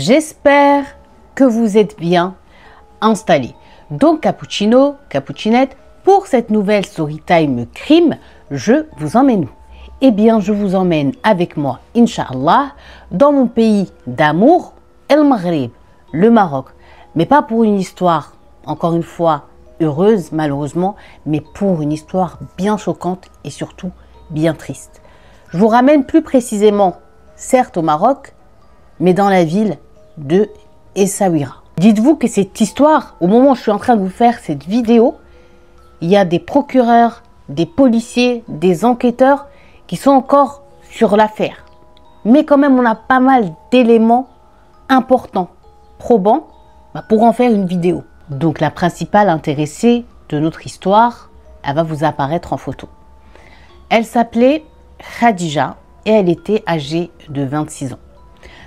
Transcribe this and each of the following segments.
J'espère que vous êtes bien installés. Donc cappuccino, cappuccinette, pour cette nouvelle Storytime Crime, je vous emmène où? Eh bien, je vous emmène avec moi, Inch'Allah, dans mon pays d'amour, El Maghreb, le Maroc. Mais pas pour une histoire, encore une fois, heureuse malheureusement, mais pour une histoire bien choquante et surtout bien triste. Je vous ramène plus précisément, certes au Maroc, mais dans la ville de Essaouira. Dites-vous que cette histoire, au moment où je suis en train de vous faire cette vidéo, il y a des procureurs, des policiers, des enquêteurs qui sont encore sur l'affaire. Mais quand même, on a pas mal d'éléments importants, probants, pour en faire une vidéo. Donc la principale intéressée de notre histoire, elle va vous apparaître en photo. Elle s'appelait Khadija et elle était âgée de 26 ans.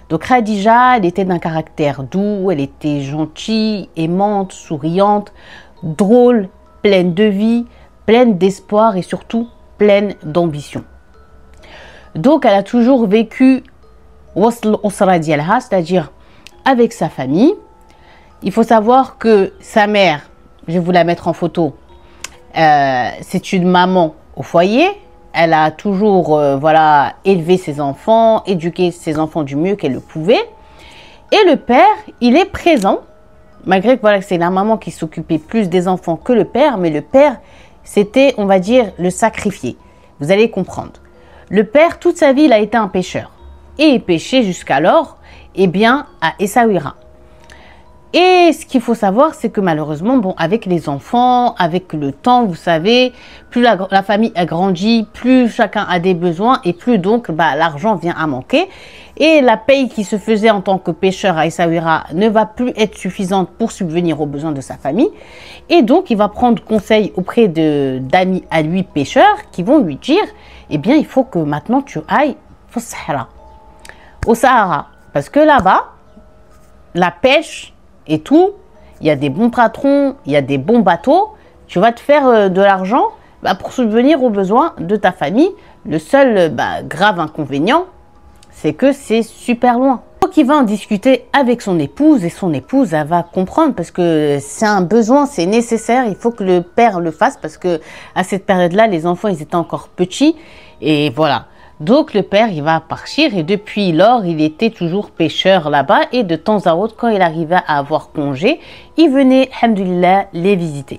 Donc Khadija, elle était d'un caractère doux, elle était gentille, aimante, souriante, drôle, pleine de vie, pleine d'espoir et surtout pleine d'ambition. Donc elle a toujours vécu wasl usra dialha, c'est-à-dire avec sa famille. Il faut savoir que sa mère, je vais vous la mettre en photo, c'est une maman au foyer. Elle a toujours voilà, élevé ses enfants, éduqué ses enfants du mieux qu'elle le pouvait. Et le père, il est présent, malgré que voilà, c'est la maman qui s'occupait plus des enfants que le père, mais le père, c'était, on va dire, le sacrifié. Vous allez comprendre. Le père, toute sa vie, il a été un pêcheur. Et il pêchait jusqu'alors, eh bien, à Essaouira. Et ce qu'il faut savoir, c'est que malheureusement, bon, avec les enfants, avec le temps, vous savez, plus la famille a grandi, plus chacun a des besoins et plus donc l'argent vient à manquer. Et la paye qui se faisait en tant que pêcheur à Essaouira ne va plus être suffisante pour subvenir aux besoins de sa famille. Et donc, il va prendre conseil auprès d'amis à lui pêcheurs qui vont lui dire, eh bien, il faut que maintenant tu ailles au Sahara. Parce que là-bas, la pêche et tout, il y a des bons patrons, il y a des bons bateaux, tu vas te faire de l'argent pour subvenir aux besoins de ta famille. Le seul grave inconvénient, c'est que c'est super loin. Donc il va en discuter avec son épouse et son épouse, elle va comprendre parce que c'est un besoin, c'est nécessaire, il faut que le père le fasse parce que à cette période-là, les enfants, ils étaient encore petits et voilà. Donc le père, il va partir et depuis lors, il était toujours pêcheur là-bas et de temps à autre, quand il arrivait à avoir congé, il venait, alhamdoulilah, les visiter.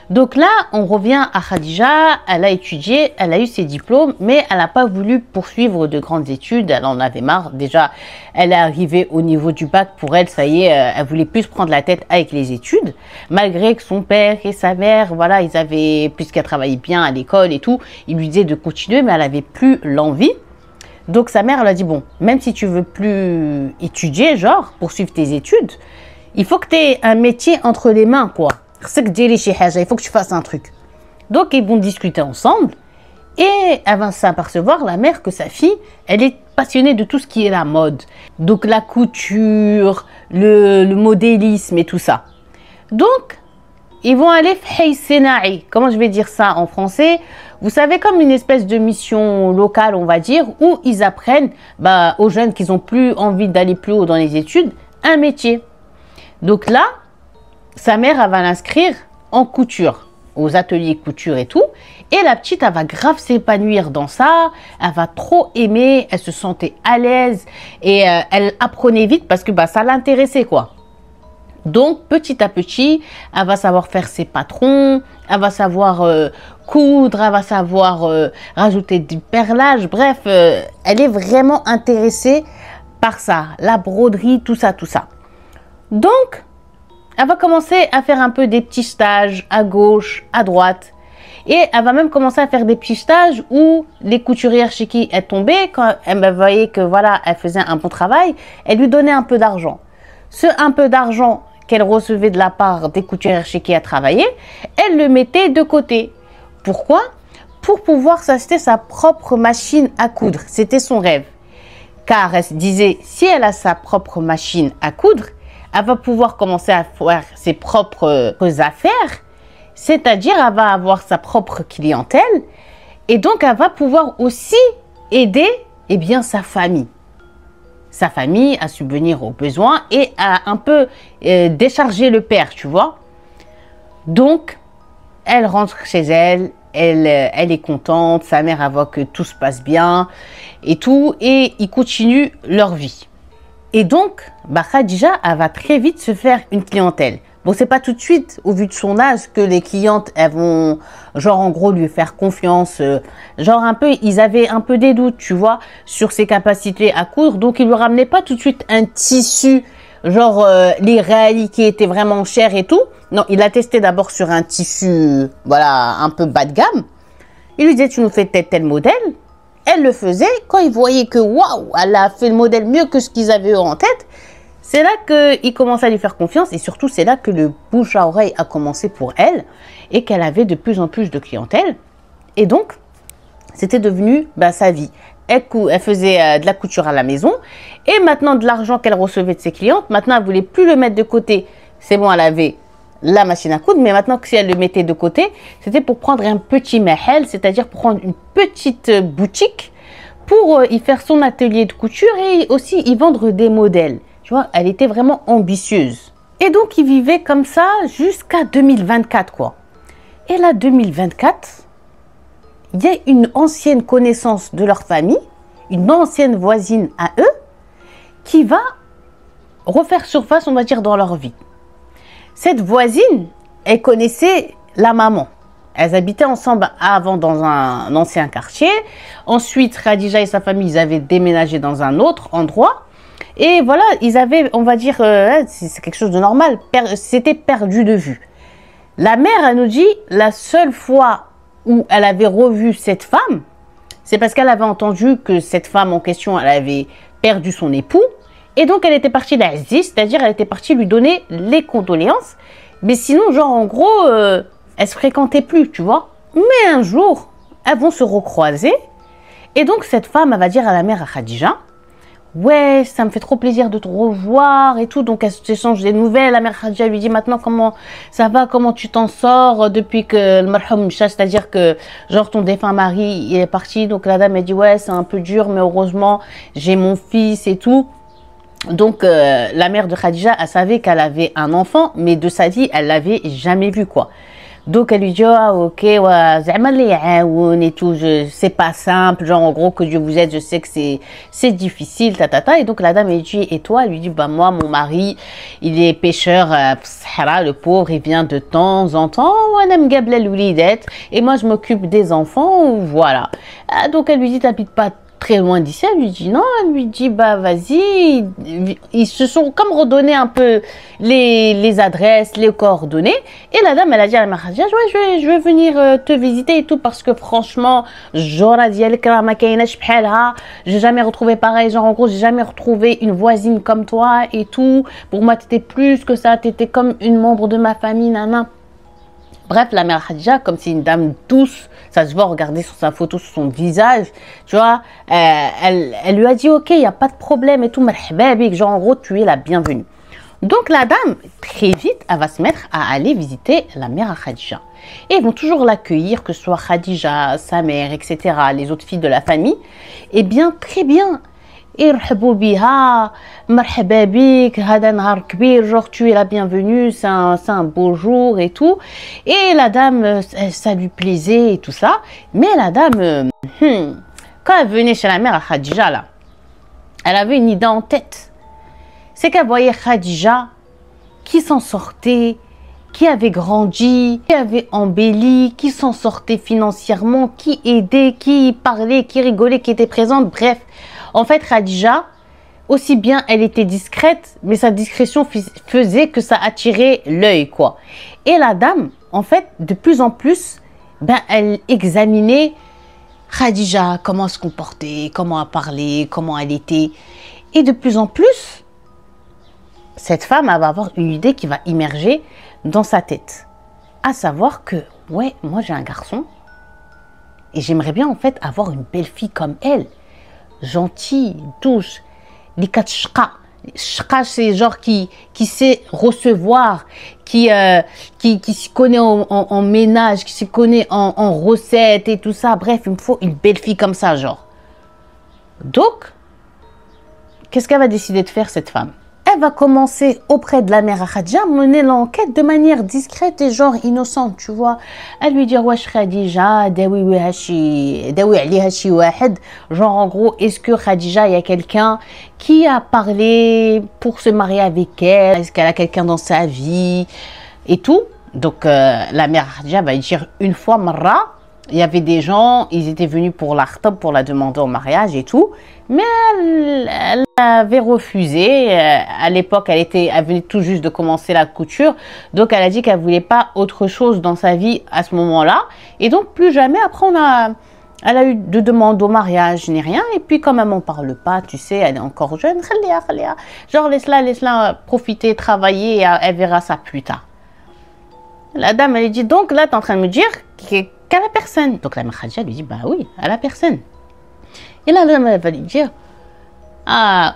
Donc là, on revient à Khadija, elle a étudié, elle a eu ses diplômes, mais elle n'a pas voulu poursuivre de grandes études, elle en avait marre. Déjà, elle est arrivée au niveau du bac, pour elle, ça y est, elle voulait plus se prendre la tête avec les études, malgré que son père et sa mère, voilà, ils avaient, puisqu'elle travaillait bien à l'école et tout, ils lui disaient de continuer, mais elle n'avait plus l'envie. Donc sa mère, elle a dit, bon, même si tu veux plus étudier, genre, poursuivre tes études, il faut que tu aies un métier entre les mains, quoi. Il faut que tu fasses un truc. Donc ils vont discuter ensemble et elle va s'apercevoir, la mère, que sa fille, elle est passionnée de tout ce qui est la mode. Donc la couture, le modélisme et tout ça. Donc ils vont aller comment je vais dire ça en français? Vous savez, comme une espèce de mission locale, on va dire, où ils apprennent aux jeunes qui n'ont plus envie d'aller plus haut dans les études, un métier. Donc là, sa mère, elle va l'inscrire en couture, aux ateliers couture et tout. Et la petite, elle va grave s'épanouir dans ça. Elle va trop aimer, elle se sentait à l'aise. Et elle apprenait vite parce que ça l'intéressait, quoi. Donc, petit à petit, elle va savoir faire ses patrons. Elle va savoir coudre, elle va savoir rajouter du perlage. Bref, elle est vraiment intéressée par ça. La broderie, tout ça, tout ça. Donc, elle va commencer à faire un peu des petits stages à gauche, à droite. Et elle va même commencer à faire des petits stages où les couturières chez qui elle tombait, quand elle voyait que voilà, elle faisait un bon travail, elle lui donnait un peu d'argent. Ce un peu d'argent qu'elle recevait de la part des couturières chez qui elle travaillait, elle le mettait de côté. Pourquoi? Pour pouvoir s'acheter sa propre machine à coudre. C'était son rêve. Car elle se disait, si elle a sa propre machine à coudre, elle va pouvoir commencer à faire ses propres affaires, c'est-à-dire elle va avoir sa propre clientèle et donc elle va pouvoir aussi aider sa famille. sa famille, à subvenir aux besoins et à un peu décharger le père, tu vois. Donc, elle rentre chez elle, elle est contente, sa mère voit que tout se passe bien et tout, et ils continuent leur vie. Et donc, Khadija, elle va très vite se faire une clientèle. Bon, c'est pas tout de suite, au vu de son âge, que les clientes, elles vont, genre, en gros, lui faire confiance. Genre, un peu, ils avaient un peu des doutes, tu vois, sur ses capacités à coudre. Donc, ils lui ramenaient pas tout de suite un tissu, genre, les réalis qui étaient vraiment chers et tout. Non, il a testé d'abord sur un tissu, voilà, un peu bas de gamme. Il lui disait, tu nous fais tel modèle. Elle le faisait. Quand il voyait que, waouh, elle a fait le modèle mieux que ce qu'ils avaient en tête, c'est là qu'il commence à lui faire confiance et surtout c'est là que le bouche à oreille a commencé pour elle et qu'elle avait de plus en plus de clientèle. Et donc, c'était devenu sa vie. Elle faisait de la couture à la maison et maintenant de l'argent qu'elle recevait de ses clientes, maintenant elle voulait plus le mettre de côté. C'est bon, elle avait la machine à coudre, mais maintenant que si elle le mettait de côté, c'était pour prendre un petit mahel, c'est-à-dire pour prendre une petite boutique pour y faire son atelier de couture et aussi y vendre des modèles. Tu vois, elle était vraiment ambitieuse. Et donc, ils vivaient comme ça jusqu'à 2024, quoi. Et là, 2024, il y a une ancienne connaissance de leur famille, une ancienne voisine à eux, qui va refaire surface, on va dire, dans leur vie. Cette voisine, elle connaissait la maman. Elles habitaient ensemble avant dans un ancien quartier. Ensuite, Khadija et sa famille, ils avaient déménagé dans un autre endroit. Et voilà, ils avaient, on va dire, c'est quelque chose de normal, c'était perdu de vue. La mère, elle nous dit, la seule fois où elle avait revu cette femme, c'est parce qu'elle avait entendu que cette femme en question, elle avait perdu son époux. Et donc, elle était partie d'Aziz, c'est-à-dire elle était partie lui donner les condoléances. Mais sinon, genre, en gros, elle se fréquentait plus, tu vois. Mais un jour, elles vont se recroiser. Et donc, cette femme, elle va dire à la mère, à Khadija, ouais, ça me fait trop plaisir de te revoir et tout. Donc, elle s'échange des nouvelles. La mère Khadija lui dit maintenant comment ça va, comment tu t'en sors depuis que le marhum Misha, c'est-à-dire que genre ton défunt mari il est parti. Donc, la dame elle dit ouais, c'est un peu dur, mais heureusement, j'ai mon fils et tout. Donc, la mère de Khadija, elle savait qu'elle avait un enfant, mais de sa vie, elle l'avait jamais vu, quoi. Donc, elle lui dit, ah, ok, ouais, et tout, c'est pas simple, genre, en gros, que Dieu vous aide, je sais que c'est difficile, tatata. Et donc, la dame, elle dit, et toi? Elle lui dit, bah, moi, mon mari, il est pêcheur, le pauvre, il vient de temps en temps, et moi, je m'occupe des enfants, voilà. Donc, elle lui dit, t'habites pas très loin d'ici, elle lui dit non, elle lui dit bah vas-y, ils se sont comme redonné un peu les adresses, les coordonnées, et la dame elle a dit à la mère Khadija, ouais, je vais venir te visiter et tout parce que franchement, j'ai jamais retrouvé pareil, genre en gros j'ai jamais retrouvé une voisine comme toi et tout, pour moi t'étais plus que ça, t'étais comme une membre de ma famille, nana. Bref, la mère Khadija, comme c'est une dame douce, ça se voit regarder sur sa photo, sur son visage, tu vois, elle lui a dit, ok, il n'y a pas de problème et tout, genre en gros, tu es la bienvenue. Donc la dame, très vite, elle va se mettre à aller visiter la mère Khadija. Et ils vont toujours l'accueillir, que ce soit Khadija, sa mère, etc., les autres filles de la famille. Eh bien, très bien. Irhabou biha, marhaba bik, hada nahar kbir, genre tu es la bienvenue, c'est un beau jour et tout. Et la dame, ça lui plaisait et tout ça. Mais la dame, quand elle venait chez la mère Khadija, là, elle avait une idée en tête. C'est qu'elle voyait Khadija qui s'en sortait, qui avait grandi, qui avait embelli, qui s'en sortait financièrement, qui aidait, qui parlait, qui rigolait, qui était présente, bref. En fait, Khadija, aussi bien elle était discrète, mais sa discrétion faisait que ça attirait l'œil, quoi. Et la dame, en fait, de plus en plus, elle examinait Khadija, comment elle se comportait, comment elle parlait, comment elle était. Et de plus en plus, cette femme elle va avoir une idée qui va immerger dans sa tête. À savoir que, ouais, moi j'ai un garçon et j'aimerais bien en fait avoir une belle fille comme elle. Gentille, douce, les quatre shqa. Shqa, c'est genre qui sait recevoir, qui s'y connaît en ménage, qui s'y connaît en recettes et tout ça. Bref, il me faut une belle fille comme ça, genre. Donc, qu'est-ce qu'elle va décider de faire, cette femme? Elle va commencer auprès de la mère Khadija, mener l'enquête de manière discrète et genre innocente, tu vois. Elle lui dire, wesh Khadija, dawi aliha shi wahed. Genre en gros, est-ce que Khadija, il y a quelqu'un qui a parlé pour se marier avec elle? Est-ce qu'elle a quelqu'un dans sa vie? Et tout. Donc la mère Khadija va dire une fois, marra, il y avait des gens, ils étaient venus pour la khtab, pour la demander en mariage et tout. Mais elle avait refusé. À l'époque, elle venait tout juste de commencer la couture. Donc, elle a dit qu'elle ne voulait pas autre chose dans sa vie à ce moment-là. Et donc, plus jamais, après, elle a eu de demande au mariage, ni rien. Et puis, quand même, on ne parle pas, tu sais, elle est encore jeune. Genre, laisse-la profiter, travailler, et elle verra ça plus tard. La dame, elle dit, donc là, tu es en train de me dire qu'elle a personne. Donc, la mère Khadija lui dit, bah oui, elle a personne. Et là, elle va lui dire, ah,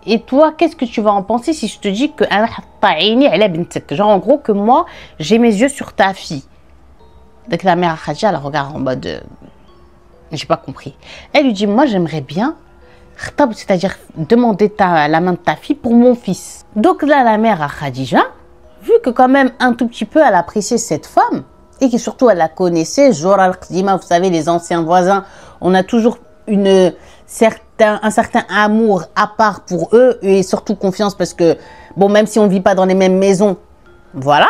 et toi, qu'est-ce que tu vas en penser si je te dis que genre en gros que moi, j'ai mes yeux sur ta fille. Donc la mère Khadija, elle regarde en mode, j'ai pas compris. Elle lui dit, moi j'aimerais bien, c'est-à-dire demander la main de ta fille pour mon fils. Donc là, la mère Khadija, vu que quand même un tout petit peu elle appréciait cette femme, et que surtout elle la connaissait, Jor al-Qdima, vous savez, les anciens voisins, on a toujours un certain amour à part pour eux et surtout confiance parce que, bon, même si on ne vit pas dans les mêmes maisons, voilà,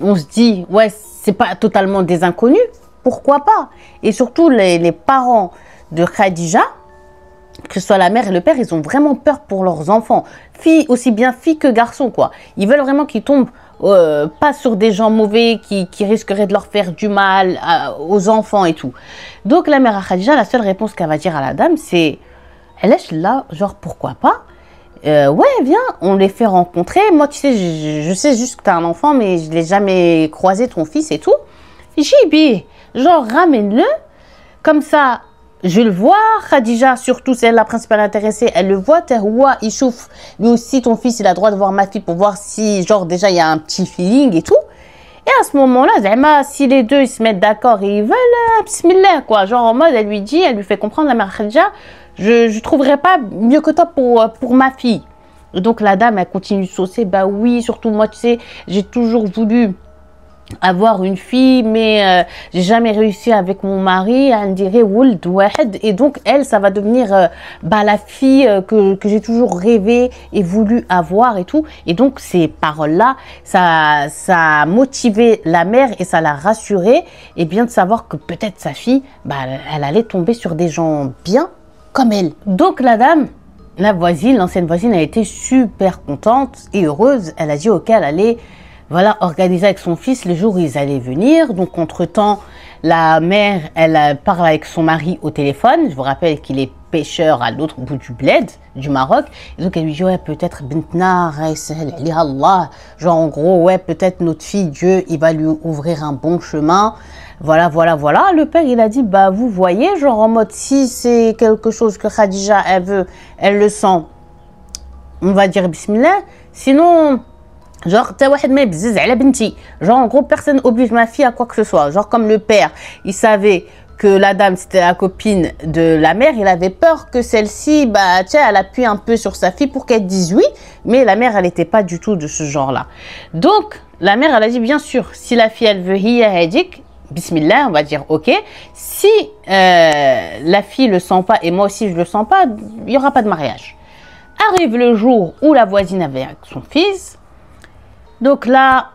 on se dit, ouais, c'est pas totalement des inconnus, pourquoi pas? Et surtout, les parents de Khadija, que ce soit la mère et le père, ils ont vraiment peur pour leurs enfants, aussi bien filles que garçons, quoi. Ils veulent vraiment qu'ils tombent pas sur des gens mauvais qui risqueraient de leur faire du mal aux enfants et tout. Donc la mère Khadija, la seule réponse qu'elle va dire à la dame, c'est, elle est là, genre pourquoi pas, ouais viens, on les fait rencontrer. Moi tu sais, je sais juste que tu as un enfant, mais je l'ai jamais croisé ton fils et tout. Jibi, genre ramène-le, comme ça je le vois. Khadija, surtout c'est elle la principale intéressée, elle le voit, il chauffe, lui aussi ton fils il a le droit de voir ma fille pour voir si genre déjà il y a un petit feeling et tout. Et à ce moment-là, si les deux ils se mettent d'accord et ils veulent, bismillah quoi, genre en mode elle lui fait comprendre la mère Khadija, je trouverais pas mieux que toi pour ma fille. Et donc la dame elle continue de saucer, bah oui, surtout moi tu sais, j'ai toujours voulu avoir une fille, mais j'ai jamais réussi avec mon mari. Elle dirait Wold Wahed, et donc elle, ça va devenir la fille que j'ai toujours rêvé et voulu avoir et tout. Et donc ces paroles-là, ça a motivé la mère et ça l'a rassurée, et bien de savoir que peut-être sa fille, elle allait tomber sur des gens bien comme elle. Donc la dame, l'ancienne voisine, a été super contente et heureuse. Elle a dit ok, elle allait organiser avec son fils les jours où ils allaient venir. Donc, entre-temps, la mère, elle parle avec son mari au téléphone. Je vous rappelle qu'il est pêcheur à l'autre bout du bled, du Maroc. Et donc, elle lui dit, ouais, peut-être, bintna, Allah. Genre, en gros, ouais, peut-être notre fille, Dieu, il va lui ouvrir un bon chemin. Voilà. Le père, il a dit, bah, vous voyez, genre, en mode, si c'est quelque chose que Khadija, elle veut, elle le sent, on va dire bismillah. Sinon, genre, genre, en gros, personne oblige ma fille à quoi que ce soit. Genre, comme le père, il savait que la dame, c'était la copine de la mère, il avait peur que celle-ci, elle appuie un peu sur sa fille pour qu'elle dise oui. Mais la mère, elle n'était pas du tout de ce genre-là. Donc, la mère, elle a dit, bien sûr, si la fille, elle veut hiya hadik, bismillah, on va dire ok. Si la fille le sent pas et moi aussi je le sens pas, il n'y aura pas de mariage. Arrive le jour où la voisine avait avec son fils. Donc là,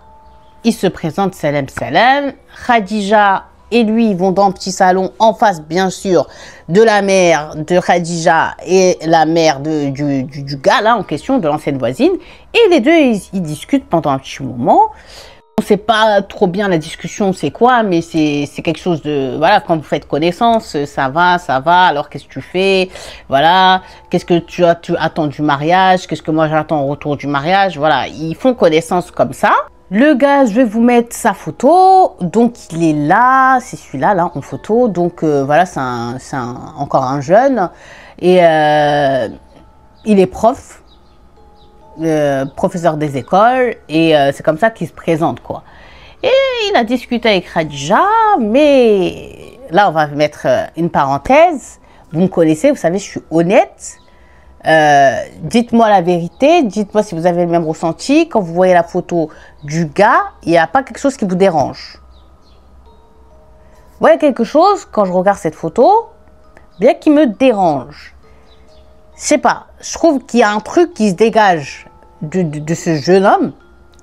il se présente, salam. Khadija et lui, ils vont dans le petit salon en face, bien sûr, de la mère de Khadija et la mère du gars là en question, de l'ancienne voisine. Et les deux, ils discutent pendant un petit moment. On ne sait pas trop bien la discussion, c'est quoi, mais c'est quelque chose de... Voilà, quand vous faites connaissance, ça va, alors qu'est-ce que tu fais? Voilà, qu'est-ce que tu attends du mariage? Qu'est-ce que moi j'attends au retour du mariage? Voilà, ils font connaissance comme ça. Le gars, je vais vous mettre sa photo. Donc, il est là, c'est celui-là, là, en photo. Donc, voilà, c'est encore un jeune. Et il est prof. Professeur des écoles, et c'est comme ça qu'il se présente quoi. Et il a discuté avec Khadija, mais là on va mettre une parenthèse. Vous me connaissez, vous savez, je suis honnête. Dites-moi la vérité, dites-moi si vous avez le même ressenti. Quand vous voyez la photo du gars, il n'y a pas quelque chose qui vous dérange. Vous voyez quelque chose, quand je regarde cette photo, bien qui me dérange. Je sais pas, je trouve qu'il y a un truc qui se dégage de ce jeune homme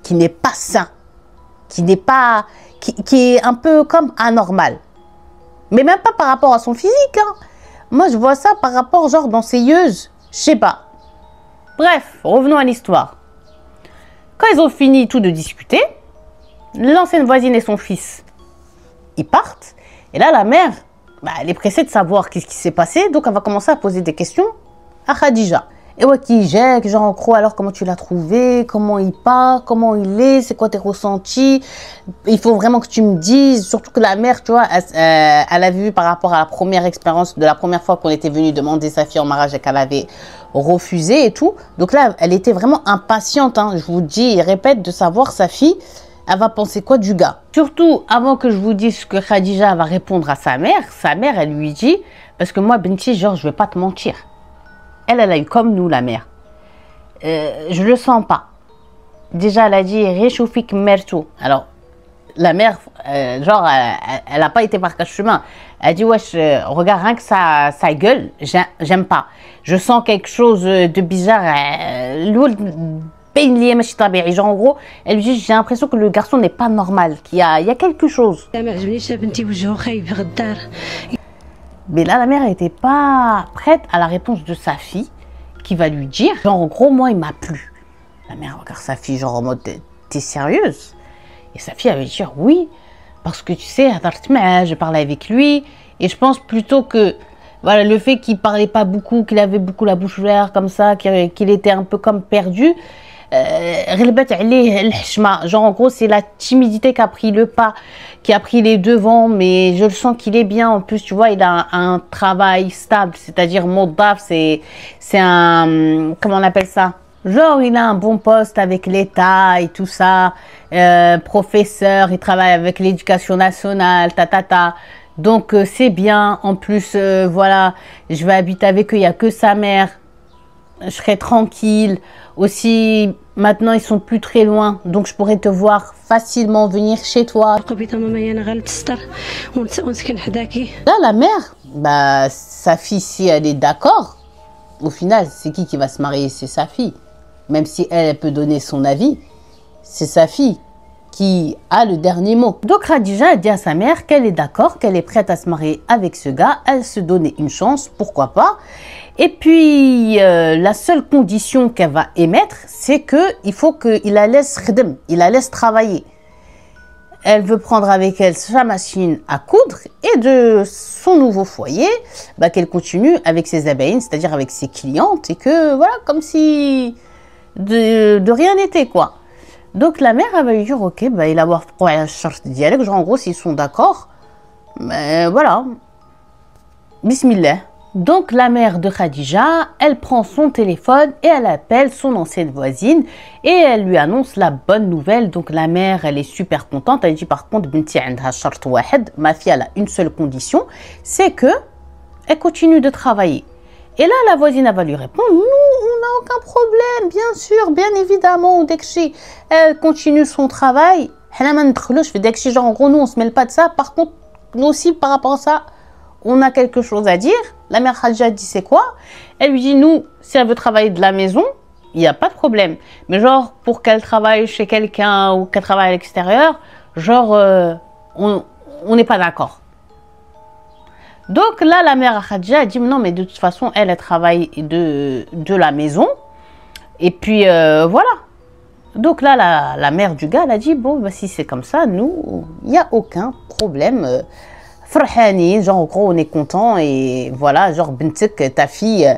qui n'est pas sain, qui n'est pas, qui est un peu comme anormal. Mais même pas par rapport à son physique. Hein. Moi, je vois ça par rapport, genre, dans ses yeux. Je sais pas. Bref, revenons à l'histoire. Quand ils ont fini tout de discuter, l'ancienne voisine et son fils, ils partent. Et là, la mère, elle est pressée de savoir qu'est-ce qui s'est passé. Donc, elle va commencer à poser des questions à Khadija. Et ouais, qui j'ai, genre en gros, alors comment tu l'as trouvé, comment il part, comment il est, c'est quoi tes ressentis, il faut vraiment que tu me dises, surtout que la mère, tu vois, elle a vu par rapport à la première expérience, de la première fois qu'on était venu demander sa fille en mariage et qu'elle avait refusé et tout. Donc là, elle était vraiment impatiente, hein, je vous dis et répète, de savoir sa fille, elle va penser quoi du gars. Surtout, avant que je vous dise ce que Khadija va répondre à sa mère, elle lui dit, parce que moi, Binti, genre, je vais pas te mentir. Elle a eu comme nous, la mère. Je le sens pas. Déjà, elle a dit réchauffik mertou. Alors, la mère, genre, elle a pas été par quatre chemins. Elle a dit, wesh, regarde, rien que sa gueule, j'aime pas. Je sens quelque chose de bizarre. Genre, en gros, elle lui dit, j'ai l'impression que le garçon n'est pas normal, qu'il y a quelque chose. Mais là, la mère n'était pas prête à la réponse de sa fille qui va lui dire, genre, en gros, moi, il m'a plu. La mère regarde sa fille, genre, en mode, t'es sérieuse? Et sa fille, elle va dire, oui, parce que tu sais, je parlais avec lui, et je pense plutôt que, voilà, le fait qu'il parlait pas beaucoup, qu'il avait beaucoup la bouche ouverte, comme ça, qu'il était un peu comme perdu, genre en gros c'est la timidité qui a pris le pas, qui a pris les devants, mais je le sens qu'il est bien. En plus tu vois, il a un travail stable, c'est-à-dire modaf, c'est un, comment on appelle ça, genre il a un bon poste avec l'État et tout ça, professeur, il travaille avec l'éducation nationale, donc c'est bien. En plus voilà, je vais habiter avec eux, il n'y a que sa mère, je serai tranquille. Aussi, maintenant, ils sont plus très loin, donc je pourrais te voir facilement venir chez toi. Là, la mère, bah, sa fille, si elle est d'accord, au final, c'est qui va se marier? C'est sa fille. Même si elle peut donner son avis, c'est sa fille qui a le dernier mot. Donc Khadija a dit à sa mère qu'elle est d'accord, qu'elle est prête à se marier avec ce gars, elle se donnait une chance, pourquoi pas. Et puis la seule condition qu'elle va émettre, c'est que il faut qu'il la laisse khedem, il la laisse travailler. Elle veut prendre avec elle sa machine à coudre et de son nouveau foyer, bah, qu'elle continue avec ses abeilles, c'est-à-dire avec ses clientes, et que voilà, comme si de rien n'était quoi. Donc la mère, elle va lui dire, ok, bah, il va avoir un charte de dialogue, genre en gros, s'ils sont d'accord, mais voilà, bismillah. Donc la mère de Khadija, elle prend son téléphone et elle appelle son ancienne voisine et elle lui annonce la bonne nouvelle. Donc la mère, elle est super contente, elle dit par contre, Binti عندها شرط واحد, ma fille, elle a une seule condition, c'est que elle continue de travailler. Et là, la voisine, elle va lui répondre, nous, on n'a aucun problème, bien sûr, bien évidemment, Dekshi, elle continue son travail. Genre, en gros, nous, on se mêle pas de ça. Par contre, nous aussi, par rapport à ça, on a quelque chose à dire. La mère Khadija dit, c'est quoi? Elle lui dit, nous, si elle veut travailler de la maison, il n'y a pas de problème. Mais genre, pour qu'elle travaille chez quelqu'un ou qu'elle travaille à l'extérieur, genre, on n'est pas d'accord. Donc là, la mère Khadija a dit, non, mais de toute façon, elle travaille de la maison. Et puis, voilà. Donc là, la mère du gars, elle a dit, bon, bah, si c'est comme ça, nous, il n'y a aucun problème. Frahani, genre, en gros, on est content. Et voilà, genre, Bintik, ta fille,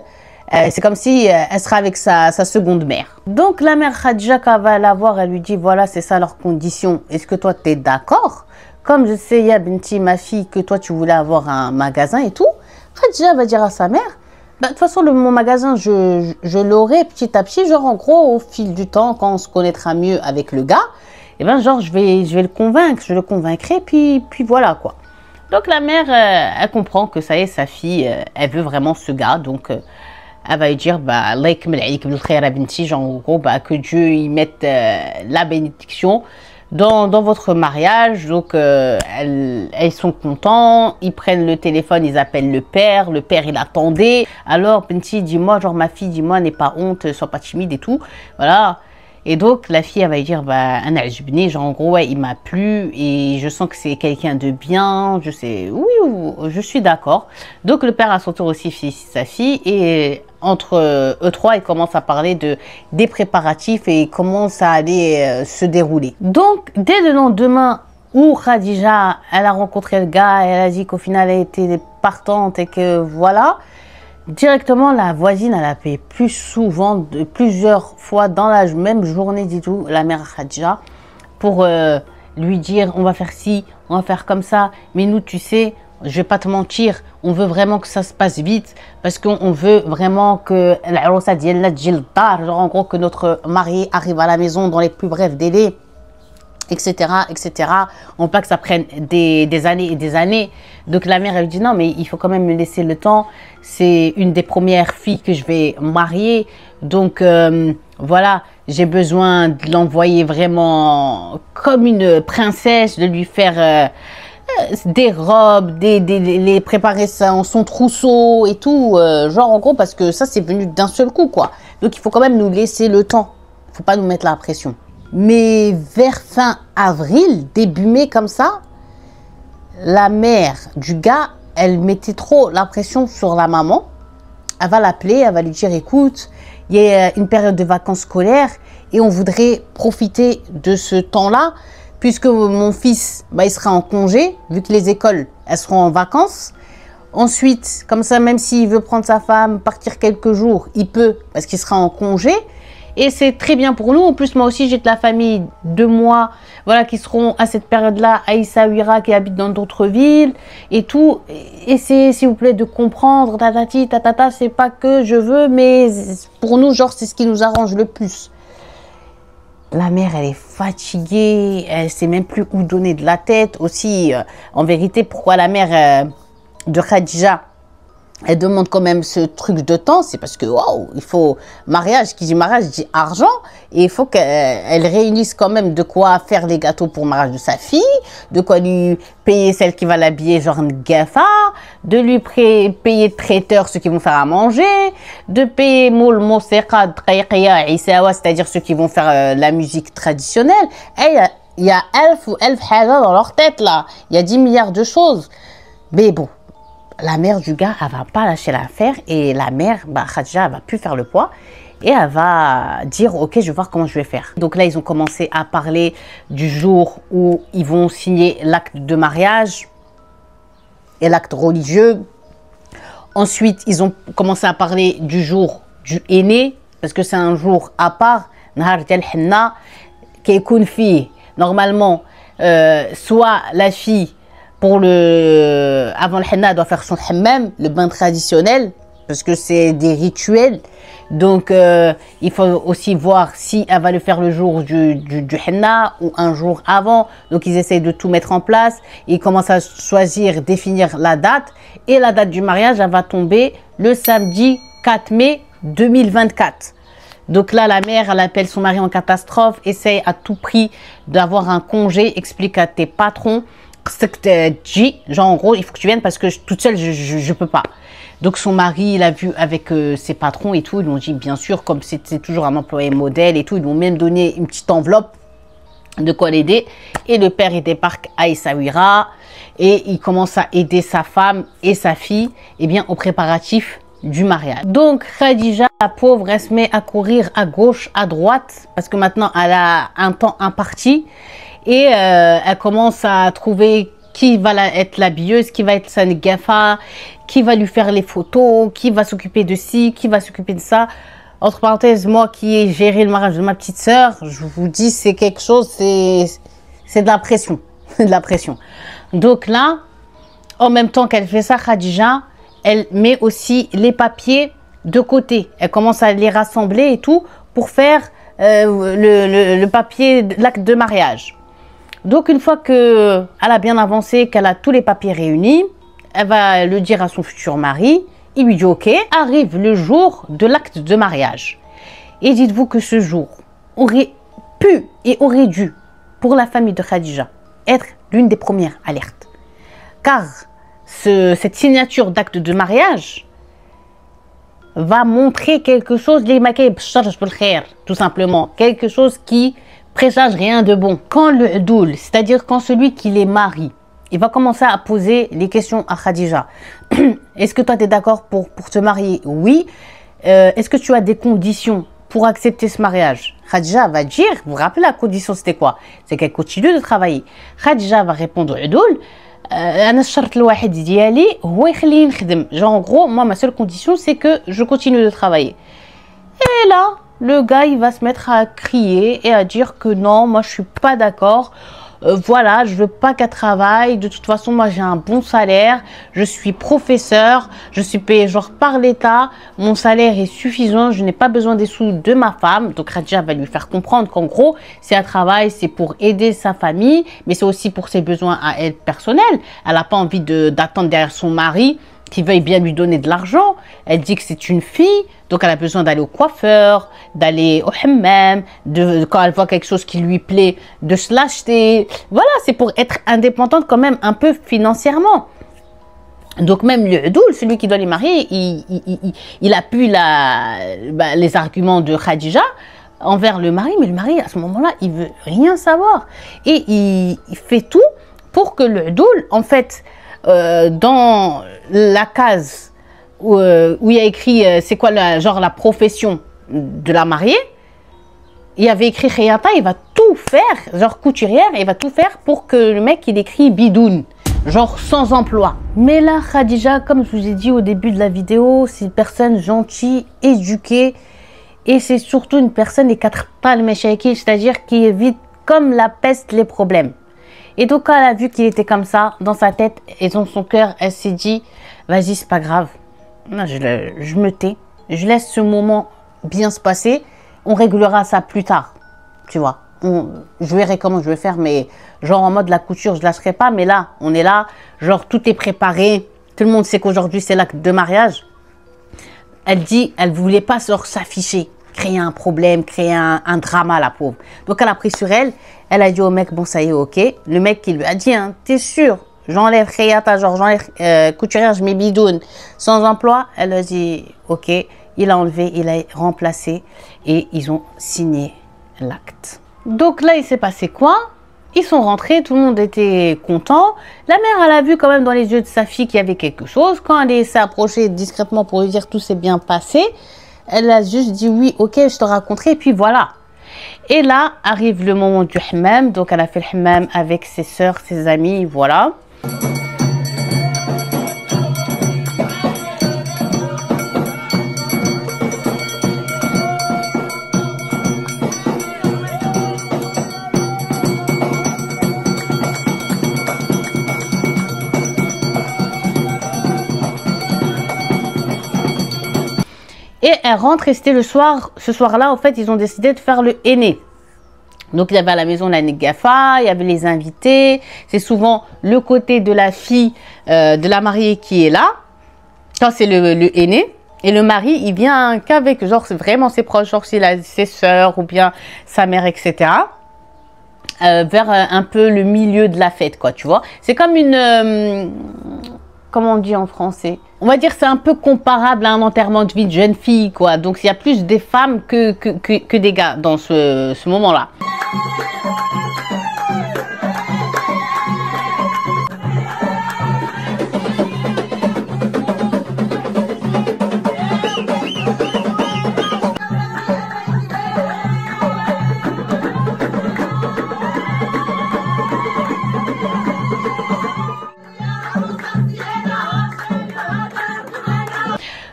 c'est comme si elle sera avec sa seconde mère. Donc la mère Khadija, quand elle va la voir, elle lui dit, voilà, c'est ça leurs conditions. Est-ce que toi, tu es d'accord? Comme je sais, ya Binti, ma fille, que toi, tu voulais avoir un magasin et tout, Khadija va dire à sa mère, bah, de toute façon, mon magasin, je l'aurai petit à petit, genre en gros, au fil du temps, quand on se connaîtra mieux avec le gars, et ben genre, je vais le convaincre, je le convaincrai, puis voilà quoi. Donc la mère, elle comprend que ça y est, sa fille, elle veut vraiment ce gars. Donc elle va lui dire, bah, Allah yakmel alayk bil khayr binti, genre en gros, bah, que Dieu y mette la bénédiction dans votre mariage. Donc elles sont contents, ils prennent le téléphone, ils appellent le père il attendait. Alors binti, dis-moi, genre ma fille, dis-moi, n'aie pas honte, sois pas timide et tout, voilà. Et donc la fille, elle va lui dire, bah, genre en gros, ouais, il m'a plu et je sens que c'est quelqu'un de bien, je sais, oui, je suis d'accord. Donc le père a son tour aussi sa fille, et entre eux trois, ils commencent à parler des préparatifs et comment ça allait se dérouler. Donc dès le lendemain où Khadija, elle a rencontré le gars, elle a dit qu'au final elle était partante et que voilà, directement la voisine, elle a appelé plusieurs fois dans la même journée du tout, la mère Khadija, pour lui dire on va faire ci, on va faire comme ça, mais nous tu sais, je vais pas te mentir, on veut vraiment que ça se passe vite parce qu'on veut vraiment que genre en gros que notre mari arrive à la maison dans les plus brefs délais, etc., etc. On veut pas que ça prenne des années et des années. Donc la mère, elle dit non, mais il faut quand même me laisser le temps. C'est une des premières filles que je vais marier. Donc voilà, j'ai besoin de l'envoyer vraiment comme une princesse, de lui faire des robes, les préparer son trousseau et tout. Genre en gros, parce que ça, c'est venu d'un seul coup, quoi. Donc il faut quand même nous laisser le temps. Il faut pas nous mettre la pression. Mais vers fin avril, début mai comme ça, la mère du gars, elle mettait trop la pression sur la maman. Elle va l'appeler, elle va lui dire, écoute, il y a une période de vacances scolaires et on voudrait profiter de ce temps-là puisque mon fils, bah, il sera en congé, vu que les écoles, elles seront en vacances. Ensuite, comme ça, même s'il veut prendre sa femme, partir quelques jours, il peut parce qu'il sera en congé. Et c'est très bien pour nous. En plus, moi aussi, j'ai de la famille de moi, voilà, qui seront à cette période-là à Essaouira, qui habitent dans d'autres villes et tout. Essayez, s'il vous plaît, de comprendre, tatati, tatata, c'est pas que je veux, mais pour nous, genre, c'est ce qui nous arrange le plus. La mère, elle est fatiguée, elle sait même plus où donner de la tête. Aussi, en vérité, pourquoi la mère de Khadija, elle demande quand même ce truc de temps, c'est parce que wow, il faut mariage, qui dit mariage dit argent, et il faut qu'elle réunisse quand même de quoi faire les gâteaux pour le mariage de sa fille, de quoi lui payer celle qui va l'habiller genre une gafa, de lui payer traiteur ceux qui vont faire à manger, de payer moul mousseka trayqiya isawa, c'est-à-dire ceux qui vont faire la musique traditionnelle. Et il y a elf haja dans leur tête là, il y a 10 milliards de choses, mais bon. La mère du gars, elle va pas lâcher l'affaire et la mère, bah, Khadija, elle va plus faire le poids et elle va dire ok, je vais voir comment je vais faire. Donc là, ils ont commencé à parler du jour où ils vont signer l'acte de mariage et l'acte religieux. Ensuite, ils ont commencé à parler du jour du aîné parce que c'est un jour à part. Nahar diyal henna kaykoun fi. Normalement, soit la fille avant le henna, elle doit faire son hammam, le bain traditionnel, parce que c'est des rituels. Donc, il faut aussi voir si elle va le faire le jour du henna ou un jour avant. Donc, ils essayent de tout mettre en place. Ils commencent à choisir, définir la date. Et la date du mariage, elle va tomber le samedi 4 mai 2024. Donc là, la mère, elle appelle son mari en catastrophe, essaye à tout prix d'avoir un congé, explique à tes patrons genre en gros il faut que tu viennes parce que toute seule je peux pas. Donc son mari, il a vu avec ses patrons et tout, ils lui ont dit bien sûr, comme c'est toujours un employé modèle et tout, ils lui ont même donné une petite enveloppe de quoi l'aider. Et le père, il débarque à Essaouira et il commence à aider sa femme et sa fille aux préparatifs du mariage. Donc Khadija, la pauvre, elle se met à courir à gauche, à droite parce que maintenant elle a un temps imparti. Et elle commence à trouver qui va être l'habilleuse, qui va être sa gafa, qui va lui faire les photos, qui va s'occuper de ci, qui va s'occuper de ça. Entre parenthèses, moi qui ai géré le mariage de ma petite sœur, je vous dis, c'est quelque chose, c'est de la pression. de la pression. Donc là, en même temps qu'elle fait ça, Khadija, elle met aussi les papiers de côté. Elle commence à les rassembler et tout pour faire le papier, l'acte de mariage. Donc une fois qu'elle a bien avancé, qu'elle a tous les papiers réunis, elle va le dire à son futur mari. Il lui dit ok. Arrive le jour de l'acte de mariage. Et dites-vous que ce jour aurait pu et aurait dû, pour la famille de Khadija, être l'une des premières alertes. Car cette signature d'acte de mariage va montrer quelque chose, tout simplement, quelque chose qui présage rien de bon. Quand le Udoul, c'est-à-dire quand celui qui les marie, il va commencer à poser les questions à Khadija. Est-ce que toi tu es d'accord pour te marier? Oui. Est-ce que tu as des conditions pour accepter ce mariage? Khadija va dire, vous vous rappelez la condition c'était quoi? C'est qu'elle continue de travailler. Khadija va répondre au Udoul, genre en gros, moi ma seule condition c'est que je continue de travailler. Et là, le gars il va se mettre à crier et à dire que non, moi je suis pas d'accord. Voilà, je veux pas qu'elle travaille. De toute façon, moi j'ai un bon salaire. Je suis professeur. Je suis payé genre par l'État. Mon salaire est suffisant. Je n'ai pas besoin des sous de ma femme. Donc Khadija va lui faire comprendre qu'en gros, si elle travaille, c'est pour aider sa famille, mais c'est aussi pour ses besoins à elle personnels. Elle n'a pas envie d'attendre derrière son mari qui veuille bien lui donner de l'argent. Elle dit que c'est une fille, donc elle a besoin d'aller au coiffeur, d'aller au hammam, quand elle voit quelque chose qui lui plaît, de se l'acheter. Voilà, c'est pour être indépendante quand même un peu financièrement. Donc même le Udoul, celui qui doit les marier, il appuie les arguments de Khadija envers le mari, mais le mari à ce moment-là, il veut rien savoir. Et il fait tout pour que le Udoul, en fait, dans la case où il y a écrit c'est quoi la profession de la mariée, il y avait écrit Khayata, il va tout faire, genre couturière, il va tout faire pour que le mec il écrit bidoun, genre sans emploi. Mais là Khadija, comme je vous ai dit au début de la vidéo, c'est une personne gentille, éduquée, et c'est surtout une personne qui pas le méchaïki, c'est-à-dire qui évite comme la peste les problèmes. Et donc, quand elle a vu qu'il était comme ça, dans sa tête et dans son cœur, elle s'est dit, vas-y, c'est pas grave. Je me tais. Je laisse ce moment bien se passer. On réglera ça plus tard. Tu vois. Je verrai comment je vais faire, mais genre en mode la couture, je lâcherai pas. Mais là, on est là. Genre, tout est préparé. Tout le monde sait qu'aujourd'hui, c'est l'acte de mariage. Elle dit, elle voulait pas s'afficher, créer un problème, créer un drama, la pauvre. Donc, elle a pris sur elle. Elle a dit au mec, bon, ça y est, ok. Le mec qui lui a dit, hein, t'es sûr? J'enlève Khayata, genre j'enlève couturière, je mets bidoun. Sans emploi, elle a dit, ok. Il a enlevé, il a remplacé et ils ont signé l'acte. Donc là, il s'est passé quoi? Ils sont rentrés, tout le monde était content. La mère, elle a vu quand même dans les yeux de sa fille qu'il y avait quelque chose. Quand elle s'est approchée discrètement pour lui dire tout s'est bien passé, elle a juste dit oui, ok, je te raconterai, et puis voilà. Et là, arrive le moment du hammam. Donc, elle a fait le hammam avec ses sœurs, ses amis, voilà. Et elle rentre et c'était le soir. Ce soir-là, en fait, ils ont décidé de faire le henné. Donc, il y avait à la maison la négafa, il y avait les invités. C'est souvent le côté de la fille de la mariée qui est là. Quand c'est le henné. Et le mari, il vient qu'avec, genre, vraiment ses proches, genre s'il a ses sœurs ou bien sa mère, etc. Vers un peu le milieu de la fête, quoi, tu vois. C'est comme une... comment on dit en français? On va dire c'est un peu comparable à un enterrement de vie de jeune fille, quoi. Donc, il y a plus des femmes que des gars dans ce moment-là.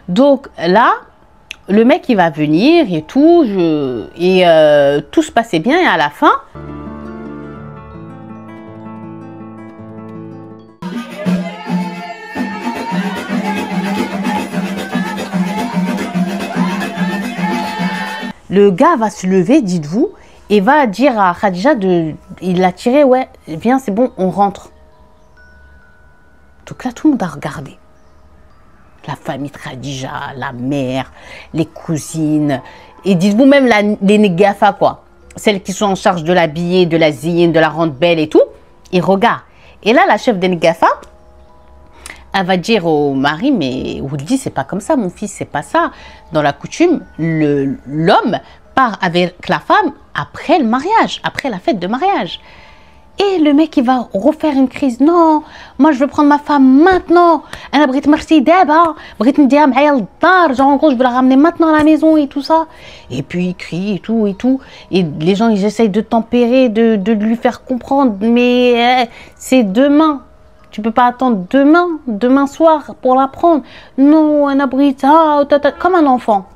Donc là, le mec il va venir et tout, tout se passait bien et à la fin, le gars va se lever, dites-vous, et va dire à Khadija il l'a tiré, ouais, viens, c'est bon, on rentre. Donc là, tout le monde a regardé. La famille de Khadija, la mère, les cousines, et dites-vous même les Negafa, quoi. Celles qui sont en charge de l'habiller, de la zine, de la rendre belle et tout. Ils regardent. Et là, la chef des Negafa, elle va dire au mari, mais Wouldi, c'est pas comme ça, mon fils, c'est pas ça. Dans la coutume, l'homme part avec la femme après le mariage, après la fête de mariage. Et le mec, il va refaire une crise. Non, moi, je veux prendre ma femme maintenant. Elle a brit merci d'aba. Brit m'dia m'aïa l'dar. Genre, en gros, je veux la ramener maintenant à la maison et tout ça. Et puis, il crie et tout et tout. Et les gens, ils essayent de tempérer, de lui faire comprendre. Mais c'est demain. Tu peux pas attendre demain soir pour la prendre. Non, elle a brit, comme un enfant.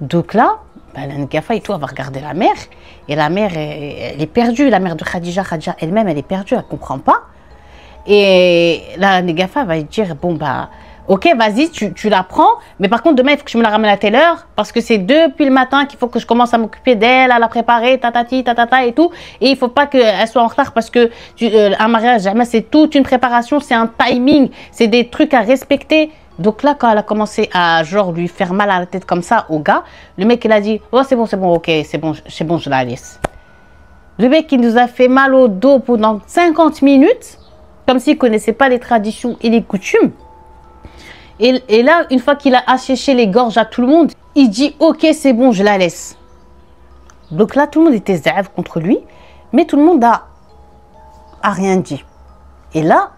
Donc là, la Negafa et tout, elle va regarder la mère. Et la mère, elle est perdue. La mère de Khadija elle-même, elle est perdue, elle ne comprend pas. Et la Negafa va lui dire, bon, bah, ok, vas-y, tu la prends. Mais par contre, demain, il faut que je me la ramène à telle heure. Parce que c'est depuis le matin qu'il faut que je commence à m'occuper d'elle, à la préparer, tatati, tatata et tout. Et il ne faut pas qu'elle soit en retard parce que un mariage, jamais, c'est toute une préparation, c'est un timing, c'est des trucs à respecter. Donc là, quand elle a commencé à genre lui faire mal à la tête comme ça au gars, le mec il a dit oh c'est bon, ok, c'est bon, je la laisse. Le mec il nous a fait mal au dos pendant 50 minutes, comme s'il connaissait pas les traditions et les coutumes. Et là, une fois qu'il a asséché les gorges à tout le monde, il dit ok c'est bon, je la laisse. Donc là, tout le monde était zève contre lui, mais tout le monde a rien dit. Et là,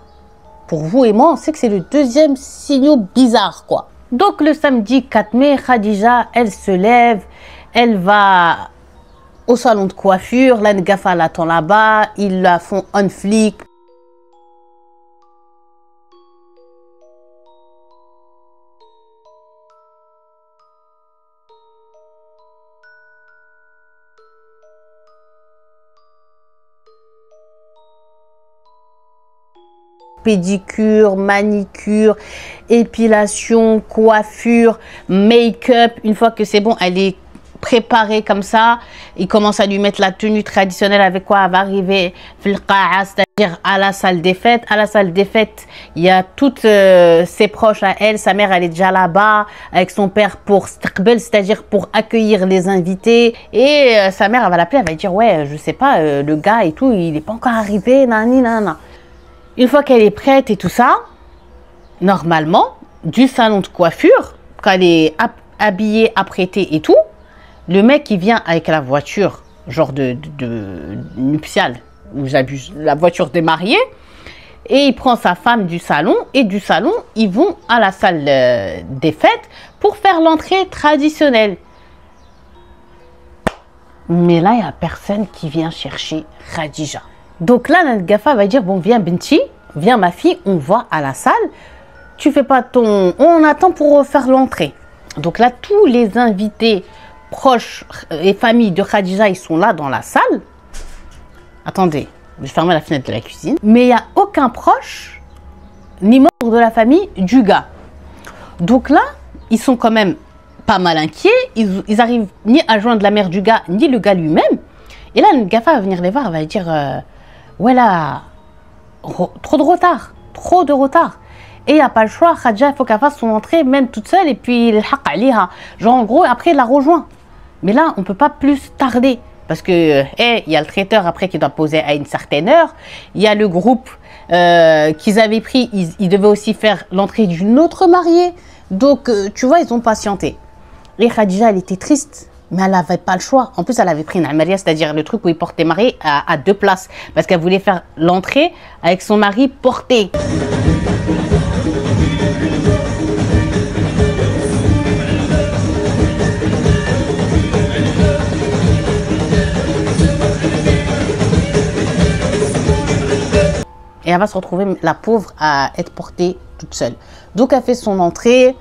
pour vous et moi, on sait que c'est le deuxième signal bizarre, quoi. Donc, le samedi 4 mai, Khadija, elle se lève, elle va au salon de coiffure, la Negafa l'attend là-bas, ils la font on flic. Pédicure, manicure, épilation, coiffure, make-up. Une fois que c'est bon, elle est préparée comme ça. Il commence à lui mettre la tenue traditionnelle avec quoi elle va arriver, c'est-à-dire à la salle des fêtes. À la salle des fêtes, il y a toutes ses proches à elle. Sa mère, elle est déjà là-bas avec son père pour staqbel, c'est-à-dire pour accueillir les invités. Et sa mère, elle va l'appeler, elle va dire ouais, je sais pas, le gars et tout, il n'est pas encore arrivé, nani, nana. Une fois qu'elle est prête et tout ça, normalement, du salon de coiffure, quand elle est habillée, apprêtée et tout, le mec il vient avec la voiture, genre de nuptiale, où j'abuse, la voiture des mariés, et il prend sa femme du salon, et du salon, ils vont à la salle des fêtes pour faire l'entrée traditionnelle. Mais là, il n'y a personne qui vient chercher Khadija. Donc là, la Negafa va dire, bon, viens Binti, viens ma fille, on va à la salle. Tu fais pas ton... On attend pour faire l'entrée. Donc là, tous les invités proches et familles de Khadija, ils sont là dans la salle. Attendez, je vais fermer la fenêtre de la cuisine. Mais il n'y a aucun proche, ni membre de la famille du gars. Donc là, ils sont quand même pas mal inquiets. Ils arrivent ni à joindre la mère du gars, ni le gars lui-même. Et là, le Gafa va venir les voir, elle va dire ouais là, trop de retard, trop de retard. Et il n'y a pas le choix, Khadija, il faut qu'elle fasse son entrée, même toute seule, et puis il haq aliha. Genre en gros, après, il la rejoint. Mais là, on ne peut pas plus tarder. Parce que, il y a le traiteur après qui doit poser à une certaine heure. Il y a le groupe qu'ils avaient pris, ils devaient aussi faire l'entrée d'une autre mariée. Donc, tu vois, ils ont patienté. Et Khadija, elle était triste. Mais elle n'avait pas le choix. En plus, elle avait pris une amaria, c'est-à-dire le truc où il portait marié à deux places. Parce qu'elle voulait faire l'entrée avec son mari porté. Et elle va se retrouver, la pauvre, à être portée toute seule. Donc, elle fait son entrée.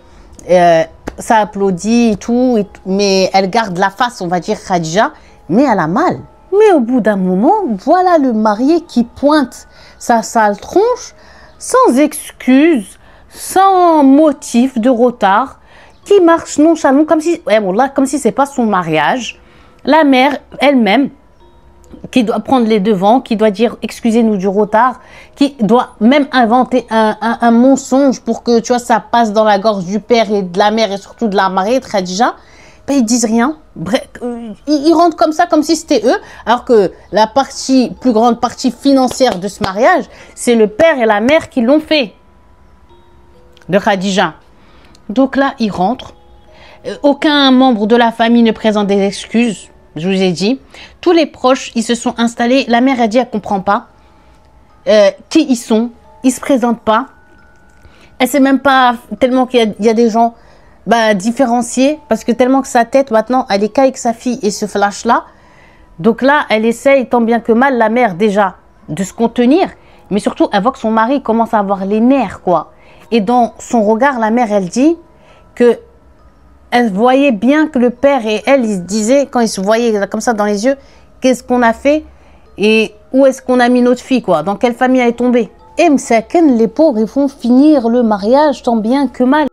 Ça applaudit et tout, mais elle garde la face, on va dire, Khadija, mais elle a mal. Mais au bout d'un moment, voilà le marié qui pointe sa sale tronche, sans excuse, sans motif de retard, qui marche nonchalant, comme si, ouais, bon, là, comme si c'est pas son mariage. La mère elle-même, qui doit prendre les devants, qui doit dire excusez-nous du retard, qui doit même inventer un mensonge pour que tu vois ça passe dans la gorge du père et de la mère et surtout de la mariée, Khadija. Ben, ils disent rien. Bref, ils rentrent comme ça, comme si c'était eux, alors que la plus grande partie financière de ce mariage, c'est le père et la mère qui l'ont fait, de Khadija. Donc là, ils rentrent. Aucun membre de la famille ne présente des excuses, je vous ai dit. Tous les proches, ils se sont installés. La mère a dit, elle ne comprend pas qui ils sont. Ils ne se présentent pas. Elle ne sait même pas tellement qu'il y a des gens différenciés. Parce que tellement que sa tête, maintenant, elle est qu'avec sa fille et ce flash-là. Donc là, elle essaye tant bien que mal, la mère déjà, de se contenir. Mais surtout, elle voit que son mari commence à avoir les nerfs, quoi. Et dans son regard, la mère, elle dit que elle voyait bien que le père et elle, ils se disaient, quand ils se voyaient comme ça dans les yeux, qu'est-ce qu'on a fait et où est-ce qu'on a mis notre fille, quoi. Dans quelle famille elle est tombée. Et Msaken, les pauvres, ils font finir le mariage tant bien que mal.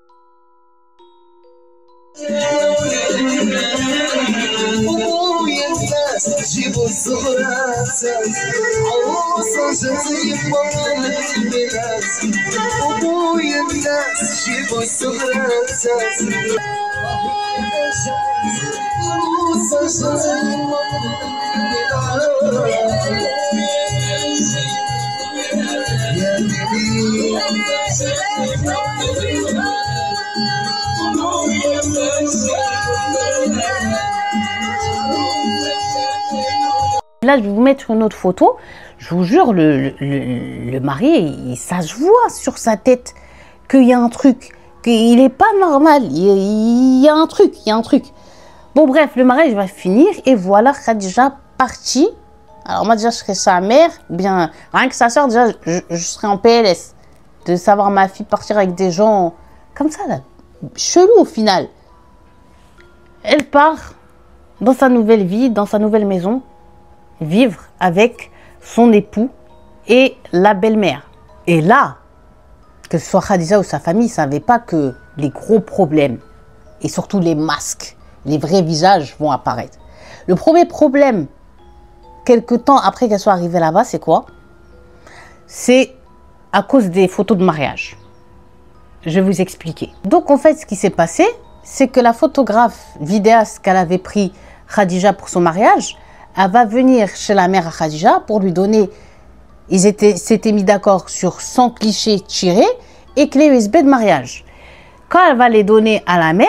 Là, je vais vous mettre une autre photo. Je vous jure, le mari, ça se voit sur sa tête qu'il y a un truc, qu'il n'est pas normal. Il y a un truc, il y a un truc. Bon, bref, le mariage va finir et voilà Khadija partie. Alors moi, déjà, je serais sa mère, ou bien rien que sa soeur, déjà, je serais en PLS. De savoir ma fille partir avec des gens comme ça, là, chelou au final. Elle part dans sa nouvelle vie, dans sa nouvelle maison, vivre avec son époux et la belle-mère. Et là, que ce soit Khadija ou sa famille, ne savaient pas que les gros problèmes, et surtout les masques, les vrais visages vont apparaître. Le premier problème, quelque temps après qu'elle soit arrivée là-bas, c'est quoi? C'est à cause des photos de mariage. Je vais vous expliquer. Donc en fait, ce qui s'est passé, c'est que la photographe vidéaste qu'elle avait pris Khadija pour son mariage, elle va venir chez la mère à Khadija pour lui donner, ils s'étaient mis d'accord sur 100 clichés tirés et clés USB de mariage. Quand elle va les donner à la mère,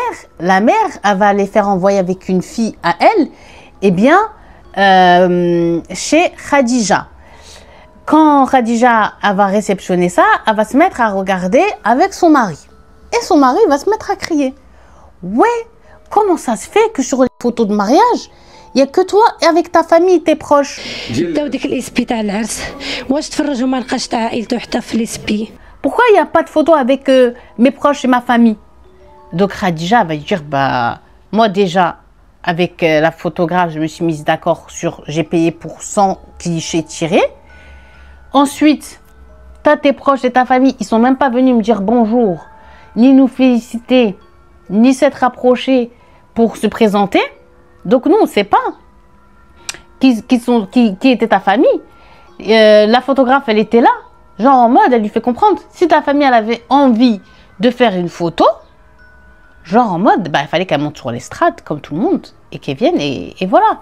elle va les faire envoyer avec une fille à elle, eh bien, chez Khadija. Quand Khadija elle va réceptionner ça, elle va se mettre à regarder avec son mari. Et son mari va se mettre à crier. Ouais, comment ça se fait que sur les photos de mariage, il n'y a que toi et avec ta famille, tes proches. Pourquoi il n'y a pas de photos avec mes proches et ma famille? Donc Khadija va dire, bah, moi déjà, avec la photographe, je me suis mise d'accord sur, j'ai payé pour 100 clichés tirés. Ensuite, tu as tes proches et ta famille, ils ne sont même pas venus me dire bonjour, ni nous féliciter, ni s'être rapprochés pour se présenter. Donc nous, on ne sait pas qui était ta famille. La photographe, elle était là, genre en mode, elle lui fait comprendre, si ta famille, elle avait envie de faire une photo, genre en mode, bah, il fallait qu'elle monte sur l'estrade, comme tout le monde, et qu'elle vienne, et voilà.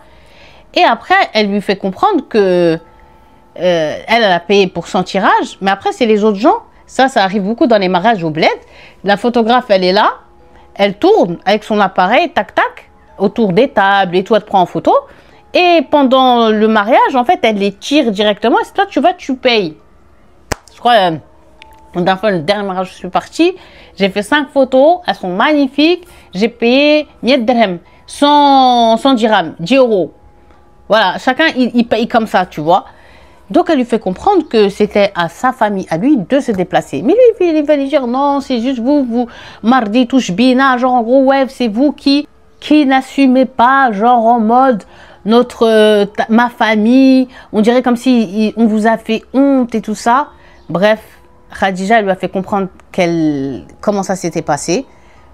Et après, elle lui fait comprendre que elle a payé pour son tirage, mais après, c'est les autres gens. Ça arrive beaucoup dans les mariages au bled. La photographe, elle est là, elle tourne avec son appareil, tac, tac, autour des tables et tout, elle te prend en photo. Et pendant le mariage, en fait, elle les tire directement. Et toi, tu vas, tu payes. Je crois, le dernier mariage où je suis partie, j'ai fait 5 photos. Elles sont magnifiques. J'ai payé 100 dirhams, 100 dirhams, 10 euros. Voilà, chacun, il paye comme ça, tu vois. Donc, elle lui fait comprendre que c'était à sa famille, à lui, de se déplacer. Mais lui, il va lui dire, non, c'est juste vous, mardi touche bina, genre en gros, ouais, c'est vous qui n'assumez pas, genre en mode, ma famille, on dirait comme si on vous a fait honte et tout ça. Bref, Khadija lui a fait comprendre comment ça s'était passé,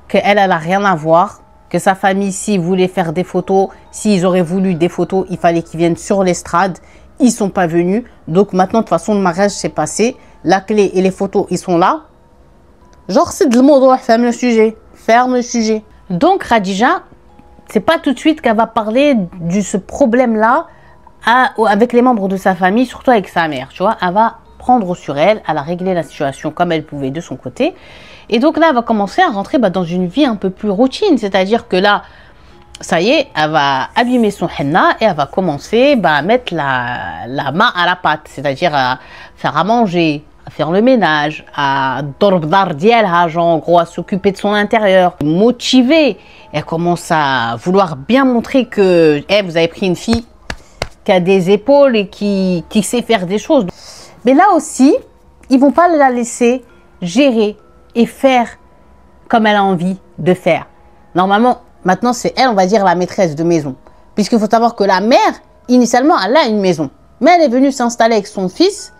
qu'elle n'a rien à voir, que sa famille, s'ils voulaient faire des photos, s'ils auraient voulu des photos, il fallait qu'ils viennent sur l'estrade. Ils sont pas venus. Donc maintenant, de toute façon, le mariage s'est passé. La clé et les photos, ils sont là. Genre, c'est de le ferme le sujet. Ferme le sujet. Donc, Khadija, c'est pas tout de suite qu'elle va parler de ce problème-là avec les membres de sa famille, surtout avec sa mère. Tu vois, elle va prendre sur elle, elle a réglé la situation comme elle pouvait de son côté. Et donc là, elle va commencer à rentrer dans une vie un peu plus routine. C'est-à-dire que là, ça y est, elle va abîmer son henna et elle va commencer à mettre la main à la pâte. C'est-à-dire à faire à manger, à faire le ménage, à en gros, à s'occuper de son intérieur, motiver. Elle commence à vouloir bien montrer que vous avez pris une fille qui a des épaules et qui sait faire des choses. Mais là aussi, ils vont pas la laisser gérer et faire comme elle a envie de faire. Normalement, maintenant, c'est elle, on va dire, la maîtresse de maison. Puisqu'il faut savoir que la mère, initialement, elle a une maison. Mais elle est venue s'installer avec son fils,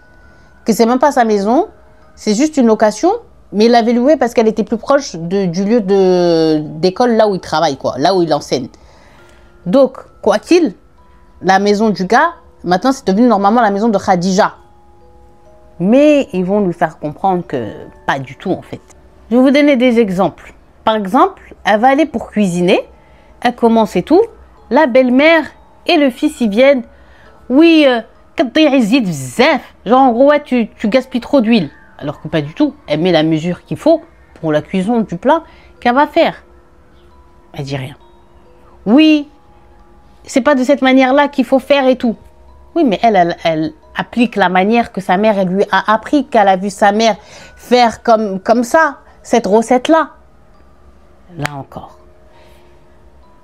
que c'est même pas sa maison, c'est juste une location, mais il l'avait louée parce qu'elle était plus proche du lieu d'école là où il travaille, quoi, là où il enseigne. Donc, quoi qu'il, la maison du gars, maintenant, c'est devenu normalement la maison de Khadija. Mais ils vont lui faire comprendre que pas du tout, en fait. Je vais vous donner des exemples. Par exemple, elle va aller pour cuisiner. Elle commence et tout. La belle-mère et le fils, ils viennent. Oui, genre en gros, ouais, tu gaspilles trop d'huile. Alors que pas du tout. Elle met la mesure qu'il faut pour la cuisson du plat qu'elle va faire. Elle dit rien. Oui, c'est pas de cette manière-là qu'il faut faire et tout. Oui, mais elle applique la manière que sa mère elle lui a appris, qu'elle a vu sa mère faire comme ça, cette recette-là. Là encore.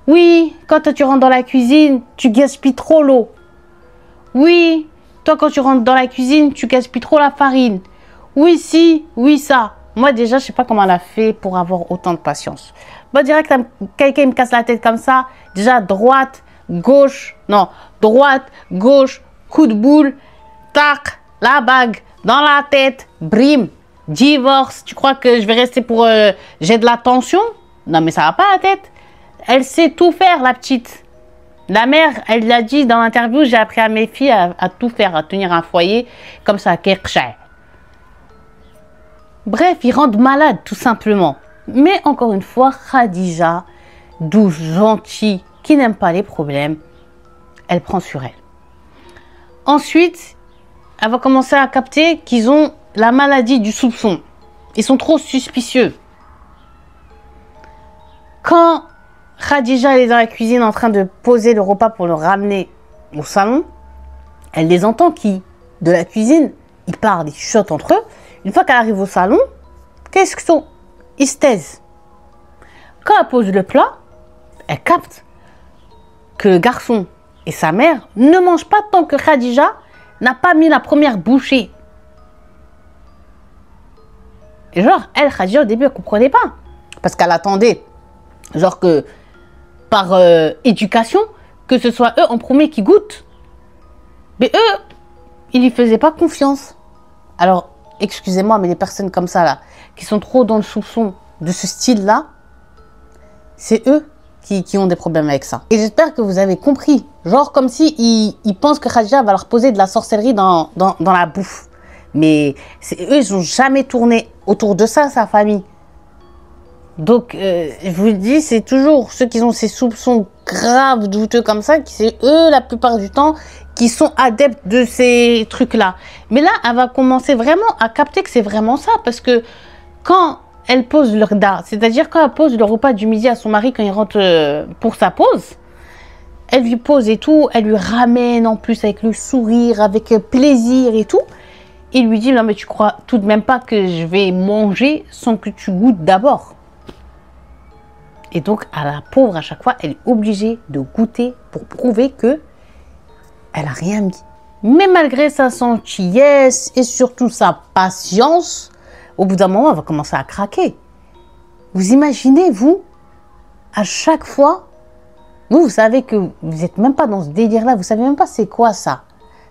Oui, quand tu rentres dans la cuisine, tu gaspilles trop l'eau. Oui, toi quand tu rentres dans la cuisine, tu gaspilles trop la farine. Oui, si, oui, ça. Moi déjà, je sais pas comment elle a fait pour avoir autant de patience. Moi, direct, quelqu'un me casse la tête comme ça. Déjà, droite, gauche, non, droite, gauche, coup de boule, tac, la bague dans la tête, brime, divorce. Tu crois que je vais rester pour... j'ai de la tension? Non, mais ça va pas la tête. Elle sait tout faire, la petite. La mère, elle l'a dit dans l'interview, j'ai appris à mes filles à tout faire, à tenir un foyer comme ça. Bref, ils rendent malades, tout simplement. Mais encore une fois, Khadija, douce, gentille, qui n'aime pas les problèmes, elle prend sur elle. Ensuite, elle va commencer à capter qu'ils ont la maladie du soupçon. Ils sont trop suspicieux. Quand Khadija est dans la cuisine en train de poser le repas pour le ramener au salon, elle les entend qui, de la cuisine, ils parlent, ils chuchotent entre eux. Une fois qu'elle arrive au salon, qu'est-ce qu'ils sont? Ils se taisent. Quand elle pose le plat, elle capte que le garçon et sa mère ne mangent pas tant que Khadija n'a pas mis la première bouchée. Et genre, elle, Khadija, au début, elle ne comprenait pas. Parce qu'elle attendait, genre que, par éducation, que ce soit eux en premier qui goûtent. Mais eux, ils ne lui faisaient pas confiance. Alors, excusez-moi, mais les personnes comme ça, là, qui sont trop dans le soupçon de ce style-là, c'est eux qui ont des problèmes avec ça. Et j'espère que vous avez compris. Genre comme si ils pensent que Khadija va leur poser de la sorcellerie dans la bouffe. Mais eux, ils n'ont jamais tourné autour de ça, sa famille. Donc, je vous le dis, c'est toujours ceux qui ont ces soupçons graves, douteux comme ça, qui c'est eux, la plupart du temps, qui sont adeptes de ces trucs-là. Mais là, elle va commencer vraiment à capter que c'est vraiment ça. Parce que quand elle pose le rda, c'est-à-dire quand elle pose le repas du midi à son mari quand il rentre pour sa pause, elle lui pose et tout, elle lui ramène en plus avec le sourire, avec plaisir et tout. Il lui dit, non mais tu crois tout de même pas que je vais manger sans que tu goûtes d'abord. Et donc, à la pauvre, à chaque fois, elle est obligée de goûter pour prouver que elle n'a rien mis. Mais malgré sa gentillesse et surtout sa patience, au bout d'un moment, elle va commencer à craquer. Vous imaginez, vous, à chaque fois, vous savez que vous n'êtes même pas dans ce délire-là, vous savez même pas c'est quoi ça.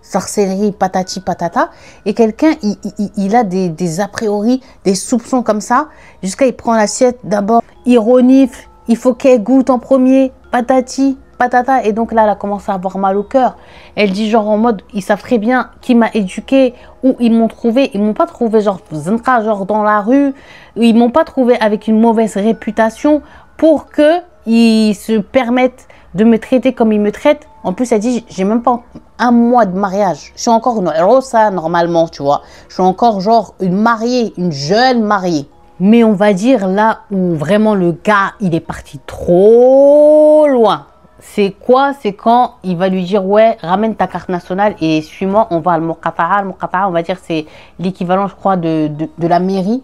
Sorcellerie, patati patata, et quelqu'un, il a des a priori, des soupçons comme ça, jusqu'à il prend l'assiette, d'abord, il renifle, il faut qu'elle goûte en premier, patati, patata. Et donc là, elle a commencé à avoir mal au cœur. Elle dit genre en mode, ils savent très bien qui m'a éduqué, où ils m'ont trouvé. Ils m'ont pas trouvé genre dans la rue. Ils m'ont pas trouvé avec une mauvaise réputation pour que ils se permettent de me traiter comme ils me traitent. En plus, elle dit, j'ai même pas un mois de mariage. Je suis encore une rosa normalement, tu vois. Je suis encore genre une mariée, une jeune mariée. Mais on va dire là où vraiment le gars, il est parti trop loin. C'est quoi? C'est quand il va lui dire, ouais, ramène ta carte nationale et suis-moi, on va à Al-Muqata'a. Al-Muqata'a, on va dire, c'est l'équivalent, je crois, de la mairie,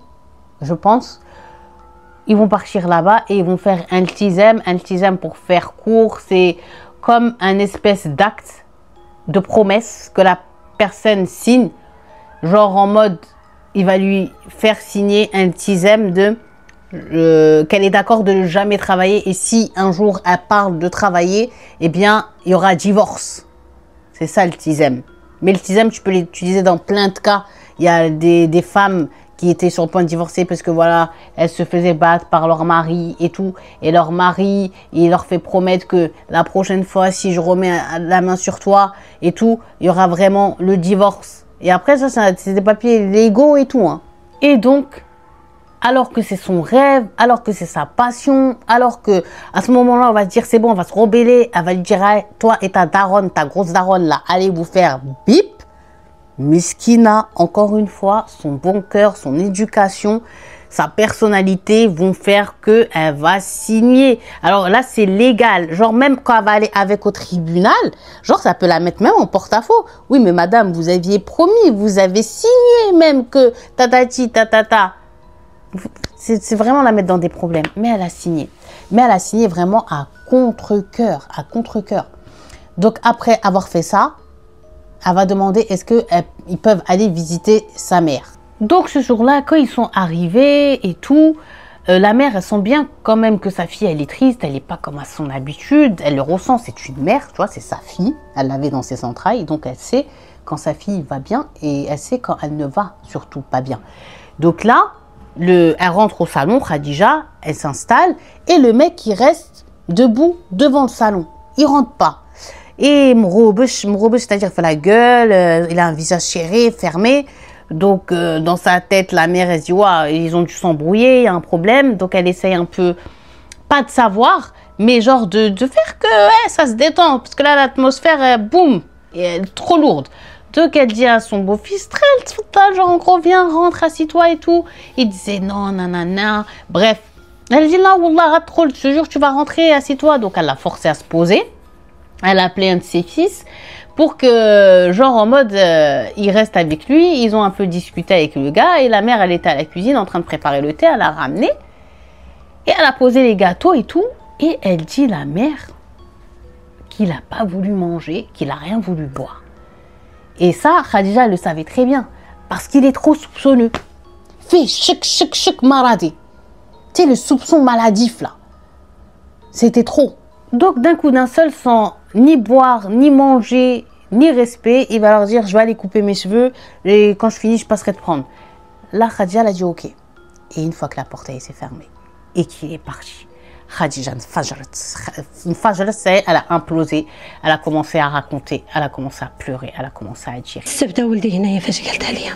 je pense. Ils vont partir là-bas et ils vont faire un iltizam. Un iltizam, pour faire court, c'est comme un espèce d'acte de promesse que la personne signe. Genre en mode, il va lui faire signer un iltizam de qu'elle est d'accord de ne jamais travailler. Et si un jour elle parle de travailler, eh bien, il y aura divorce. C'est ça le iltizam. Mais le iltizam, tu peux l'utiliser dans plein de cas. Il y a des femmes qui étaient sur le point de divorcer parce que voilà, elles se faisaient battre par leur mari et tout. Et leur mari, il leur fait promettre que la prochaine fois, si je remets la main sur toi et tout, il y aura vraiment le divorce. Et après, ça, c'est des papiers légaux et tout. Hein. Et donc, alors que c'est son rêve, alors que c'est sa passion, alors que à ce moment-là, on va se dire, c'est bon, on va se rebeller. Elle va lui dire, hey, toi et ta daronne, ta grosse daronne là, allez vous faire bip. Miskina, encore une fois, son bon cœur, son éducation, sa personnalité vont faire qu'elle va signer. Alors là, c'est légal. Genre, même quand elle va aller avec au tribunal, genre, ça peut la mettre même en porte-à-faux. Oui, mais madame, vous aviez promis, vous avez signé même que tatati, tatata. C'est vraiment la mettre dans des problèmes. Mais elle a signé. Mais elle a signé vraiment à contre-cœur, à contre-cœur. Donc, après avoir fait ça, elle va demander est-ce qu'ils peuvent aller visiter sa mère. Donc ce jour-là, quand ils sont arrivés et tout, la mère, elle sent bien quand même que sa fille, elle est triste, elle n'est pas comme à son habitude, elle le ressent, c'est une mère, tu vois, c'est sa fille, elle l'avait dans ses entrailles, donc elle sait quand sa fille va bien et elle sait quand elle ne va surtout pas bien. Donc là, elle rentre au salon, Khadija, elle s'installe et le mec, il reste debout devant le salon, il rentre pas. Et Mroubesh, c'est-à-dire fait la gueule, il a un visage serré, fermé. Donc, dans sa tête, la mère, elle se dit, ouais, ils ont dû s'embrouiller, il y a un problème. Donc, elle essaye un peu, pas de savoir, mais genre de faire que ouais, ça se détend. Parce que là, l'atmosphère, boum, est trop lourde. Donc, elle dit à son beau-fils, très, genre, en gros, viens, rentre, assis-toi et tout. Il disait, non, nanana. Bref, elle dit, là, wallah, trop, je te jure, tu vas rentrer, assis-toi. Donc, elle l'a forcé à se poser. Elle a appelé un de ses fils pour que, genre en mode, il reste avec lui. Ils ont un peu discuté avec le gars et la mère, elle était à la cuisine en train de préparer le thé. Elle a ramené et elle a posé les gâteaux et tout. Et elle dit, la mère, qu'il n'a pas voulu manger, qu'il n'a rien voulu boire. Et ça, Khadija, elle le savait très bien parce qu'il est trop soupçonneux. Fait chik maradi. Tu sais, le soupçon maladif là. C'était trop. Donc, d'un coup, d'un seul, sans ni boire, ni manger, ni respect, il va leur dire, je vais aller couper mes cheveux et quand je finis, je passerai te prendre. Là, Khadija, elle a dit, ok. Et une fois que la porte s'est fermée et qu'il est parti, Khadija, elle a implosé, elle a commencé à raconter, elle a commencé à pleurer, elle a commencé à dire. السبت ولدي هنايا فاش قالت عليا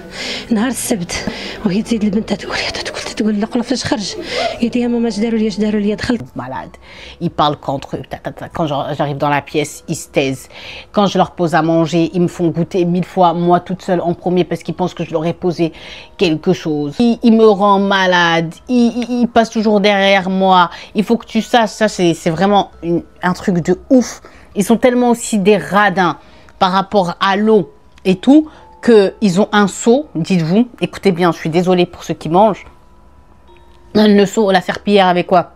نهار السبت وهي تزيد البنت تقول لا فاش خرج قالت يا ماما اش داروا لي دخلت malade. Ils parlent qu'entre eux. Quand j'arrive dans la pièce, ils se taisent. Quand je leur pose à manger, ils me font goûter 1000 fois, moi toute seule en premier, parce qu'ils pensent que je leur ai posé quelque chose. Ils me rendent malade. Ils passent toujours derrière moi. Il faut que tu saches, ça c'est vraiment un truc de ouf. Ils sont tellement aussi des radins par rapport à l'eau et tout, qu'ils ont un seau, dites-vous. Écoutez bien, je suis désolée pour ceux qui mangent. Le seau, la serpillière avec quoi?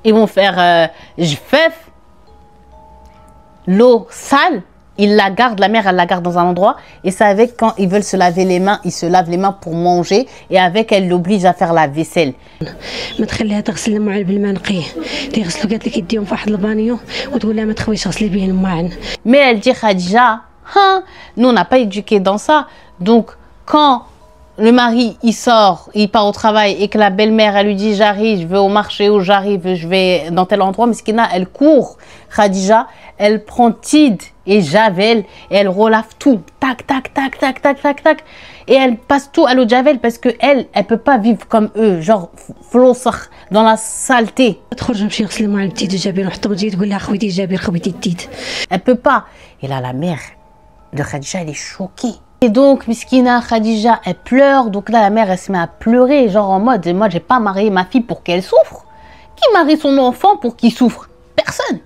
Ils vont faire jfef, l'eau sale, ils la gardent, la mère elle la garde dans un endroit et c'est avec quand ils veulent se laver les mains, ils se lavent les mains pour manger et avec elle l'oblige à faire la vaisselle. ما تخليها تغسل المواعن بالماء نقيه تيغسلوا قالت لك يديهم في واحد البانيو وتقول لها ما تخويش غسلي بيه المواعن. Mais elle dit Khadija, hein, nous on n'a pas éduqué dans ça, donc quand le mari, il sort, il part au travail et que la belle-mère, elle lui dit, j'arrive, je vais au marché ou j'arrive, je vais dans tel endroit. Miskina, elle court, Khadija, elle prend Tid et Javel et elle relave tout. Tac, tac, tac, tac, tac, tac, tac. Et elle passe tout à l'eau de Javel parce que elle peut pas vivre comme eux, genre, flossar, dans la saleté. Elle peut pas. Et là, la mère de Khadija, elle est choquée. Et donc, Miskina, Khadija, elle pleure. Donc là, la mère, elle se met à pleurer, genre en mode, moi, j'ai pas marié ma fille pour qu'elle souffre. Qui marie son enfant pour qu'il souffre? Personne.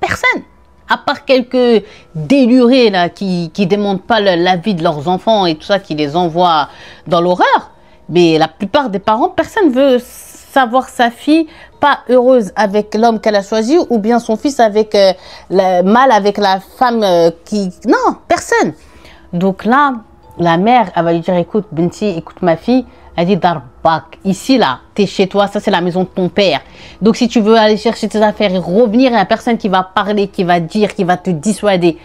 Personne. À part quelques délurés là, qui démontent pas la vie de leurs enfants et tout ça, qui les envoient dans l'horreur. Mais la plupart des parents, personne veut savoir sa fille pas heureuse avec l'homme qu'elle a choisi ou bien son fils avec mal avec la femme qui... Non, personne. Donc là, la mère, elle va lui dire, écoute, Binti, écoute ma fille, elle dit, Darbak, ici là, t'es chez toi, ça c'est la maison de ton père. Donc si tu veux aller chercher tes affaires et revenir, il n'y a personne qui va parler, qui va dire, qui va te dissuader.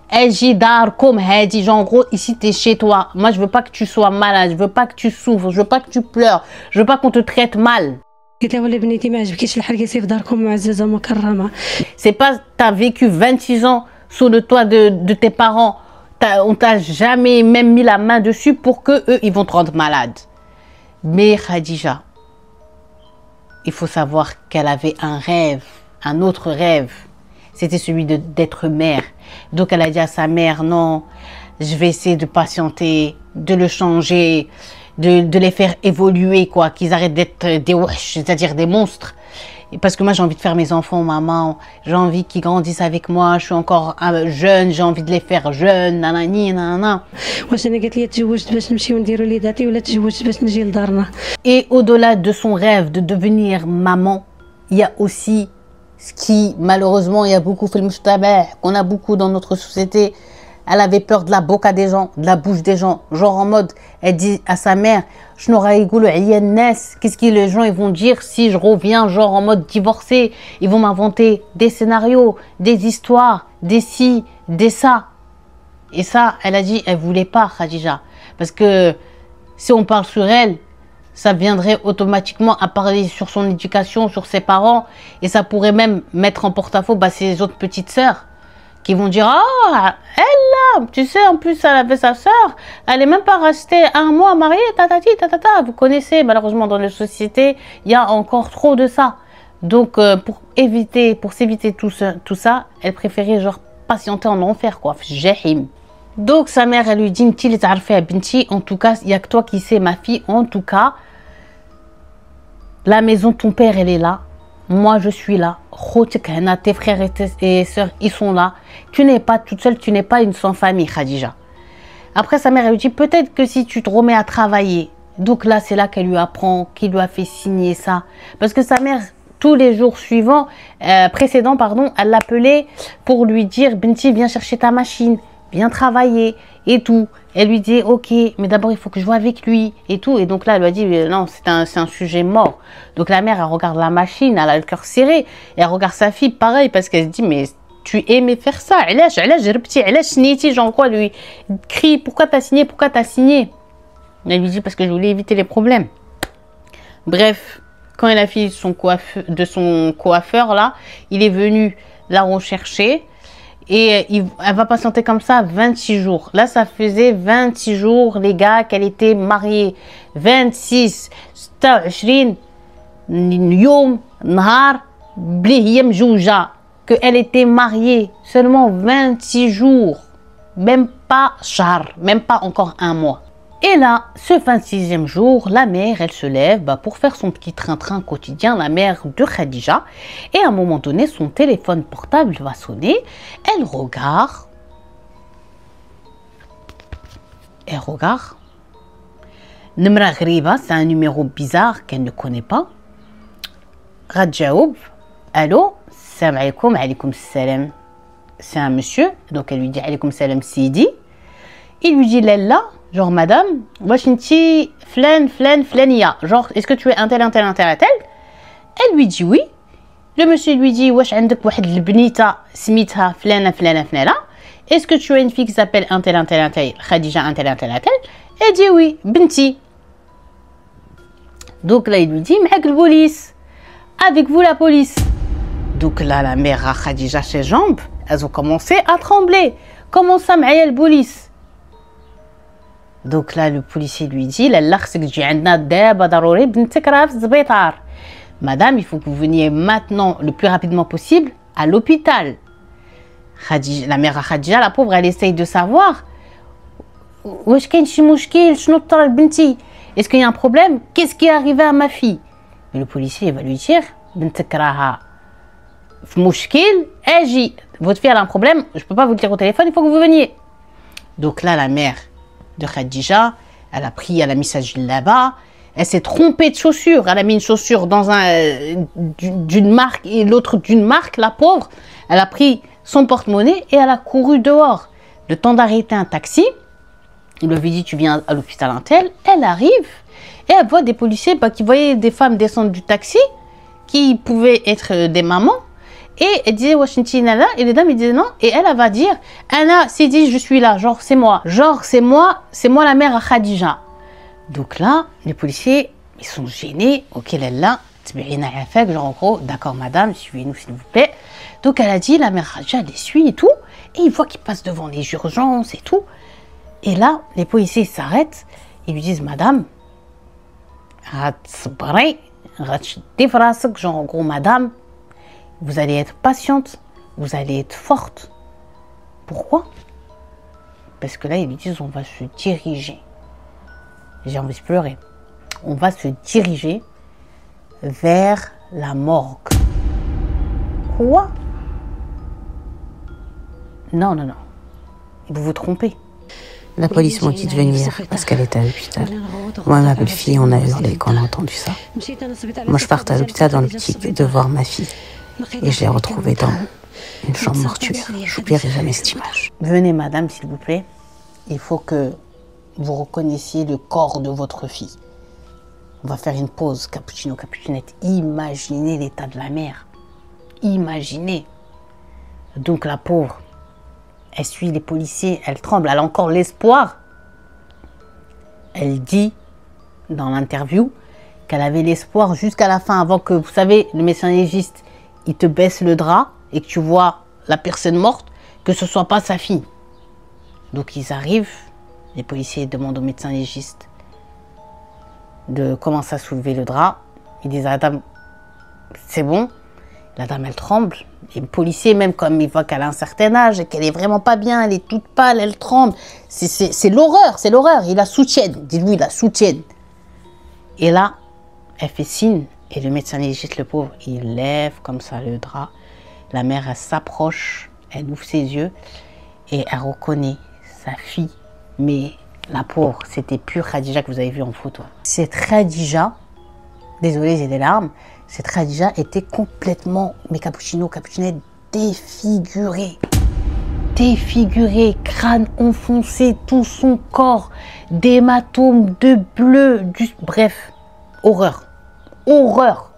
Elle dit, Darkom, elle dit, genre en gros, ici t'es chez toi. Moi je veux pas que tu sois malade, je veux pas que tu souffres, je veux pas que tu pleures, je veux pas qu'on te traite mal. C'est pas, t'as vécu 26 ans sous le toit de tes parents. On t'a jamais même mis la main dessus pour que eux ils vont te rendre malade. Mais Khadija, il faut savoir qu'elle avait un rêve, un autre rêve. C'était celui d'être mère. Donc elle a dit à sa mère, non, je vais essayer de patienter, de le changer, de les faire évoluer, quoi, qu'ils arrêtent d'être des wesh, c'est-à-dire des monstres. Parce que moi, j'ai envie de faire mes enfants, maman. J'ai envie qu'ils grandissent avec moi. Je suis encore jeune. J'ai envie de les faire jeunes. Nanani, nanana. Et au-delà de son rêve de devenir maman, il y a aussi ce qui, malheureusement, il y a beaucoup fait le mouchtabeh, qu'on a beaucoup dans notre société. Elle avait peur de la boca des gens, de la bouche des gens. Genre en mode, elle dit à sa mère, qu'est-ce que les gens ils vont dire si je reviens genre en mode divorcé? Ils vont m'inventer des scénarios, des histoires, des ci, des ça. Et ça, elle a dit, elle voulait pas, Khadija. Parce que si on parle sur elle, ça viendrait automatiquement à parler sur son éducation, sur ses parents. Et ça pourrait même mettre en porte-à-faux ses autres petites sœurs. Qui vont dire, ah, elle là, tu sais, en plus, elle avait sa sœur, elle est même pas restée un mois mariée, tatati, tatata. Vous connaissez, malheureusement, dans les sociétés, il y a encore trop de ça. Donc, pour s'éviter tout ça, elle préférait, genre, patienter en enfer, quoi. Jahim. Donc, sa mère, elle lui dit, en tout cas, il n'y a que toi qui sais, ma fille, en tout cas, la maison de ton père, elle est là. Moi, je suis là. Tes frères et tes sœurs, ils sont là. Tu n'es pas toute seule, tu n'es pas une sans famille, Khadija. Après, sa mère, elle lui dit, peut-être que si tu te remets à travailler. Donc là, c'est là qu'elle lui apprend, qu'il lui a fait signer ça. Parce que sa mère, tous les jours précédents, elle l'appelait pour lui dire, Binti, viens chercher ta machine, viens travailler et tout. Elle lui dit, ok, mais d'abord, il faut que je vois avec lui et tout. Et donc là, elle lui a dit, non, c'est un sujet mort. Donc la mère, elle regarde la machine, elle a le cœur serré. Et elle regarde sa fille, pareil, parce qu'elle se dit, mais tu aimais faire ça. Genre quoi, lui crie, pourquoi t'as signé, pourquoi t'as signé? Elle lui dit, parce que je voulais éviter les problèmes. Bref, quand elle a fini de son coiffeur, là, il est venu la rechercher. Et elle va patienter comme ça 26 jours. Là, ça faisait 26 jours, les gars, qu'elle était mariée. 26, 26 يوم نهار بلي هي مجوجة. Qu'elle était mariée. Seulement 26 jours. Même pas shahr, même pas encore un mois. Et là, ce 26e jour, la mère, elle se lève pour faire son petit train-train quotidien, la mère de Khadija. Et à un moment donné, son téléphone portable va sonner. Elle regarde. Numra Ghriba, c'est un numéro bizarre qu'elle ne connaît pas. Radjaoub, allô, salam alaikum, alaikum salam. C'est un monsieur, donc elle lui dit alaikum salam Sidi. Il lui dit Lella. Genre, madame, Washinti, flania. Genre, est-ce que tu es un tel? Elle lui dit oui. Le monsieur lui dit, Wash عندك واحد البنيته سميتها فلانة. Est-ce que tu as une fille qui s'appelle un tel, Khadija un tel? Elle dit oui, Binti. Donc là, il lui dit, avec la police. Avec vous, la police. Donc là, la mère a Khadija ses jambes, elles ont commencé à trembler. Comment ça, la police? Donc là, le policier lui dit, madame, il faut que vous veniez maintenant, le plus rapidement possible, à l'hôpital. La mère à Khadija, la pauvre, elle essaye de savoir. Est-ce qu'il y a un problème? Qu'est-ce qui est arrivé à ma fille? Mais le policier il va lui dire, votre fille a un problème, je ne peux pas vous le dire au téléphone, il faut que vous veniez. Donc là, la mère de Khadija, elle a mis sa gilet là-bas, elle s'est trompée de chaussure, elle a mis une chaussure dans d'une marque et l'autre d'une marque, la pauvre, elle a pris son porte-monnaie et elle a couru dehors. Le temps d'arrêter un taxi, il lui avait dit tu viens à l'hôpital Intel, elle arrive et elle voit des policiers qui voyaient des femmes descendre du taxi, qui pouvaient être des mamans, et elle disait Washington là, et les dames ils disaient non, et elle va dire Anna s'est dit je suis là, genre c'est moi la mère à Khadija. Donc là les policiers ils sont gênés, ok elle est là, genre en gros d'accord madame suivez-nous s'il vous plaît. Donc elle a dit la mère Khadija elle les suit et tout, et il voit qu'ils passent devant les urgences et tout, et là les policiers s'arrêtent, ils lui disent madame genre en gros madame, vous allez être patiente, vous allez être forte. Pourquoi? Parce que là, ils lui disent, on va se diriger. J'ai envie de pleurer. On va se diriger vers la morgue. Quoi? Non, non, non. Vous vous trompez. La police m'a dit de venir parce qu'elle était à l'hôpital. Moi et ma belle-fille, on a hurlé quand on a entendu ça. Moi, je partais à l'hôpital dans l'optique de voir ma fille. Et je l'ai retrouvée dans une chambre mortuaire. Je n'oublierai jamais cette image. Venez, madame, s'il vous plaît. Il faut que vous reconnaissiez le corps de votre fille. On va faire une pause, cappuccino, cappuccinette. Imaginez l'état de la mère. Imaginez. Donc la pauvre, elle suit les policiers, elle tremble, elle a encore l'espoir. Elle dit dans l'interview qu'elle avait l'espoir jusqu'à la fin, avant que, vous savez, le médecin légiste, il te baisse le drap et que tu vois la personne morte, que ce ne soit pas sa fille. Donc ils arrivent, les policiers demandent au médecin légiste de commencer à soulever le drap. Ils disent à la dame, c'est bon. La dame, elle tremble. Et le policier, même comme il voit qu'elle a un certain âge et qu'elle est vraiment pas bien, elle est toute pâle, elle tremble. C'est l'horreur, c'est l'horreur. Ils la soutiennent. Dites-lui, ils la soutiennent. Et là, elle fait signe. Et le médecin légiste, le pauvre, il lève comme ça le drap. La mère, elle s'approche, elle ouvre ses yeux et elle reconnaît sa fille. Mais la pauvre, c'était pure Khadija que vous avez vue en photo. Cette Khadija, désolée, j'ai des larmes, cette Khadija était complètement, mais cappuccino, cappuccinette, défigurée. Défigurée, crâne enfoncé, tout son corps, d'hématomes, de bleu, bref, horreur. Horreur.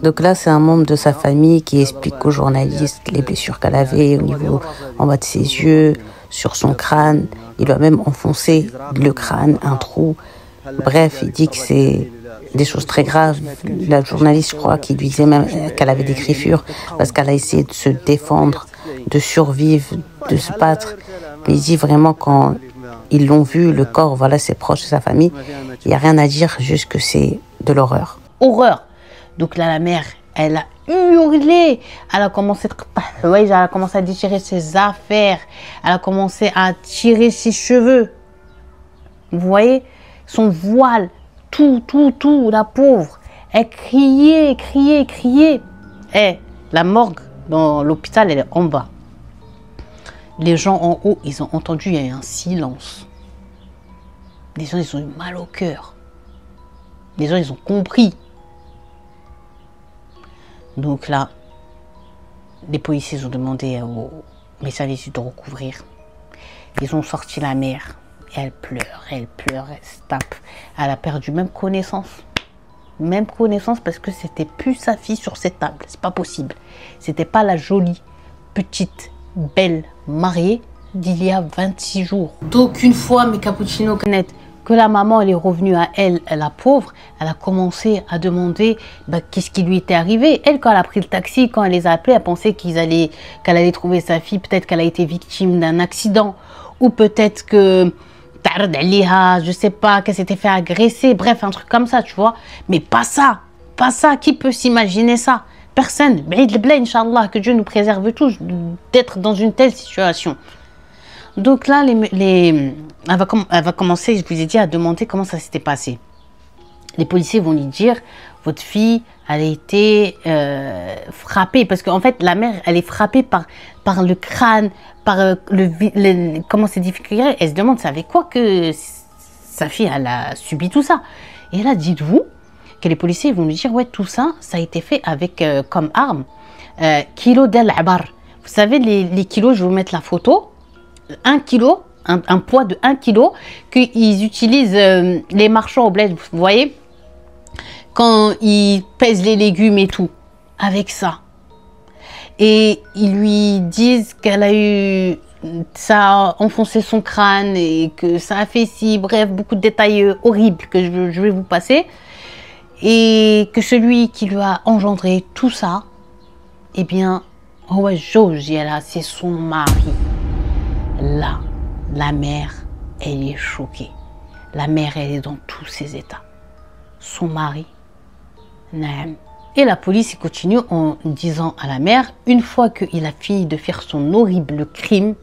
Donc là, c'est un membre de sa famille qui explique aux journalistes les blessures qu'elle avait au niveau, en bas de ses yeux, sur son crâne. Il a même enfoncé le crâne, un trou. Bref, il dit que c'est des choses très graves. La journaliste, je crois, qui lui disait même qu'elle avait des griffures parce qu'elle a essayé de se défendre, de survivre, de se battre. Il dit vraiment quand ils l'ont vu, le corps, voilà, ses proches, sa famille, il n'y a rien à dire, juste que c'est de l'horreur. Horreur. Donc là, la mère, elle a hurlé. Elle a commencé à déchirer ses affaires. Elle a commencé à tirer ses cheveux. Vous voyez, son voile, tout, la pauvre. Elle criait. Et la morgue dans l'hôpital, elle est en bas. Les gens en haut, ils ont entendu, il y a eu un silence. Les gens, ils ont eu mal au cœur. Les gens, ils ont compris. Donc là, les policiers ont demandé aux médecins légistes de recouvrir. Ils ont sorti la mère. Et elle pleure, elle se tape. Elle a perdu même connaissance. Même connaissance parce que c'était plus sa fille sur cette table. C'est pas possible. C'était pas la jolie, petite, belle mariée d'il y a 26 jours. Donc une fois, mes cappuccinos, que la maman, elle est revenue à elle, la pauvre, elle a commencé à demander qu'est-ce qui lui était arrivé. Elle, quand elle a pris le taxi, quand elle les a appelés, elle pensait qu'elle allait trouver sa fille, peut-être qu'elle a été victime d'un accident, ou peut-être que, je sais pas, qu'elle s'était fait agresser, bref, un truc comme ça, tu vois. Mais pas ça, qui peut s'imaginer ça? Personne. Inch'Allah, que Dieu nous préserve tous d'être dans une telle situation. Donc là, elle va commencer, je vous ai dit, à demander comment ça s'était passé. Les policiers vont lui dire, votre fille, elle a été frappée. Parce qu'en fait, la mère, elle est frappée par le crâne, par comment c'est difficile. Elle se demande, c'est avec quoi que sa fille, elle a subi tout ça. Et là, dites-vous que les policiers vont lui dire, ouais, tout ça, ça a été fait avec comme arme, kilo d'al-abar. Vous savez, les kilos, je vais vous mettre la photo. 1 kilo, un poids de 1 kilo qu'ils utilisent les marchands au bled, vous voyez, quand ils pèsent les légumes et tout, avec ça. Et ils lui disent qu'elle a eu, ça a enfoncé son crâne et que ça a fait si, bref, beaucoup de détails horribles que je vais vous passer. Et que celui qui lui a engendré tout ça, eh bien, c'est son mari. Là, la mère, elle est choquée. La mère, elle est dans tous ses états. Son mari, naam. Et la police continue en disant à la mère, une fois qu'il a fini de faire son horrible crime,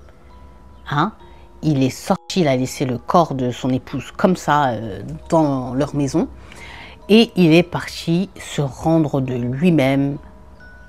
il est sorti, il a laissé le corps de son épouse comme ça dans leur maison. Et il est parti se rendre de lui-même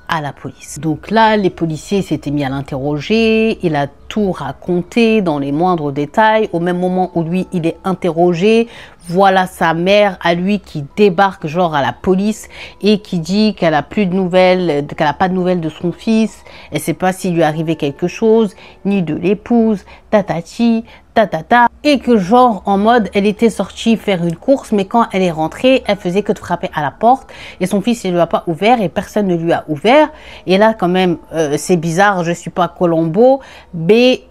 à la police. Donc là, les policiers s'étaient mis à l'interroger, il a tout raconté dans les moindres détails. Au même moment où lui, il est interrogé, voilà sa mère à lui qui débarque genre à la police et qui dit qu'elle a plus de nouvelles, qu'elle n'a pas de nouvelles de son fils, elle ne sait pas s'il lui est arrivé quelque chose, ni de l'épouse, tatati, tatata, et que genre en mode elle était sortie faire une course, mais quand elle est rentrée, elle faisait que de frapper à la porte et son fils ne lui a pas ouvert et personne ne lui a ouvert. Et là quand même c'est bizarre, je suis pas Colombo, mais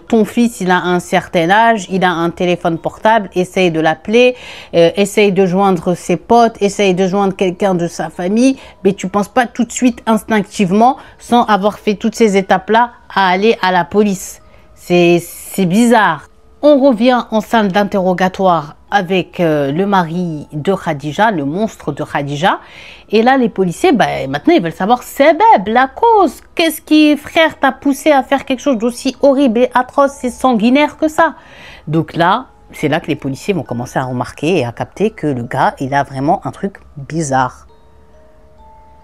ton fils il a un certain âge, il a un téléphone portable, essaye de l'appeler, essaye de joindre ses potes, essaye de joindre quelqu'un de sa famille, mais tu penses pas tout de suite instinctivement, sans avoir fait toutes ces étapes là, à aller à la police. C'est bizarre. On revient en salle d'interrogatoire avec le mari de Khadija, le monstre de Khadija. Et là, les policiers, maintenant, ils veulent savoir sebeb, la cause. Qu'est-ce qui, frère, t'a poussé à faire quelque chose d'aussi horrible et atroce et sanguinaire que ça? Donc là, c'est là que les policiers vont commencer à remarquer et à capter que le gars, il a vraiment un truc bizarre.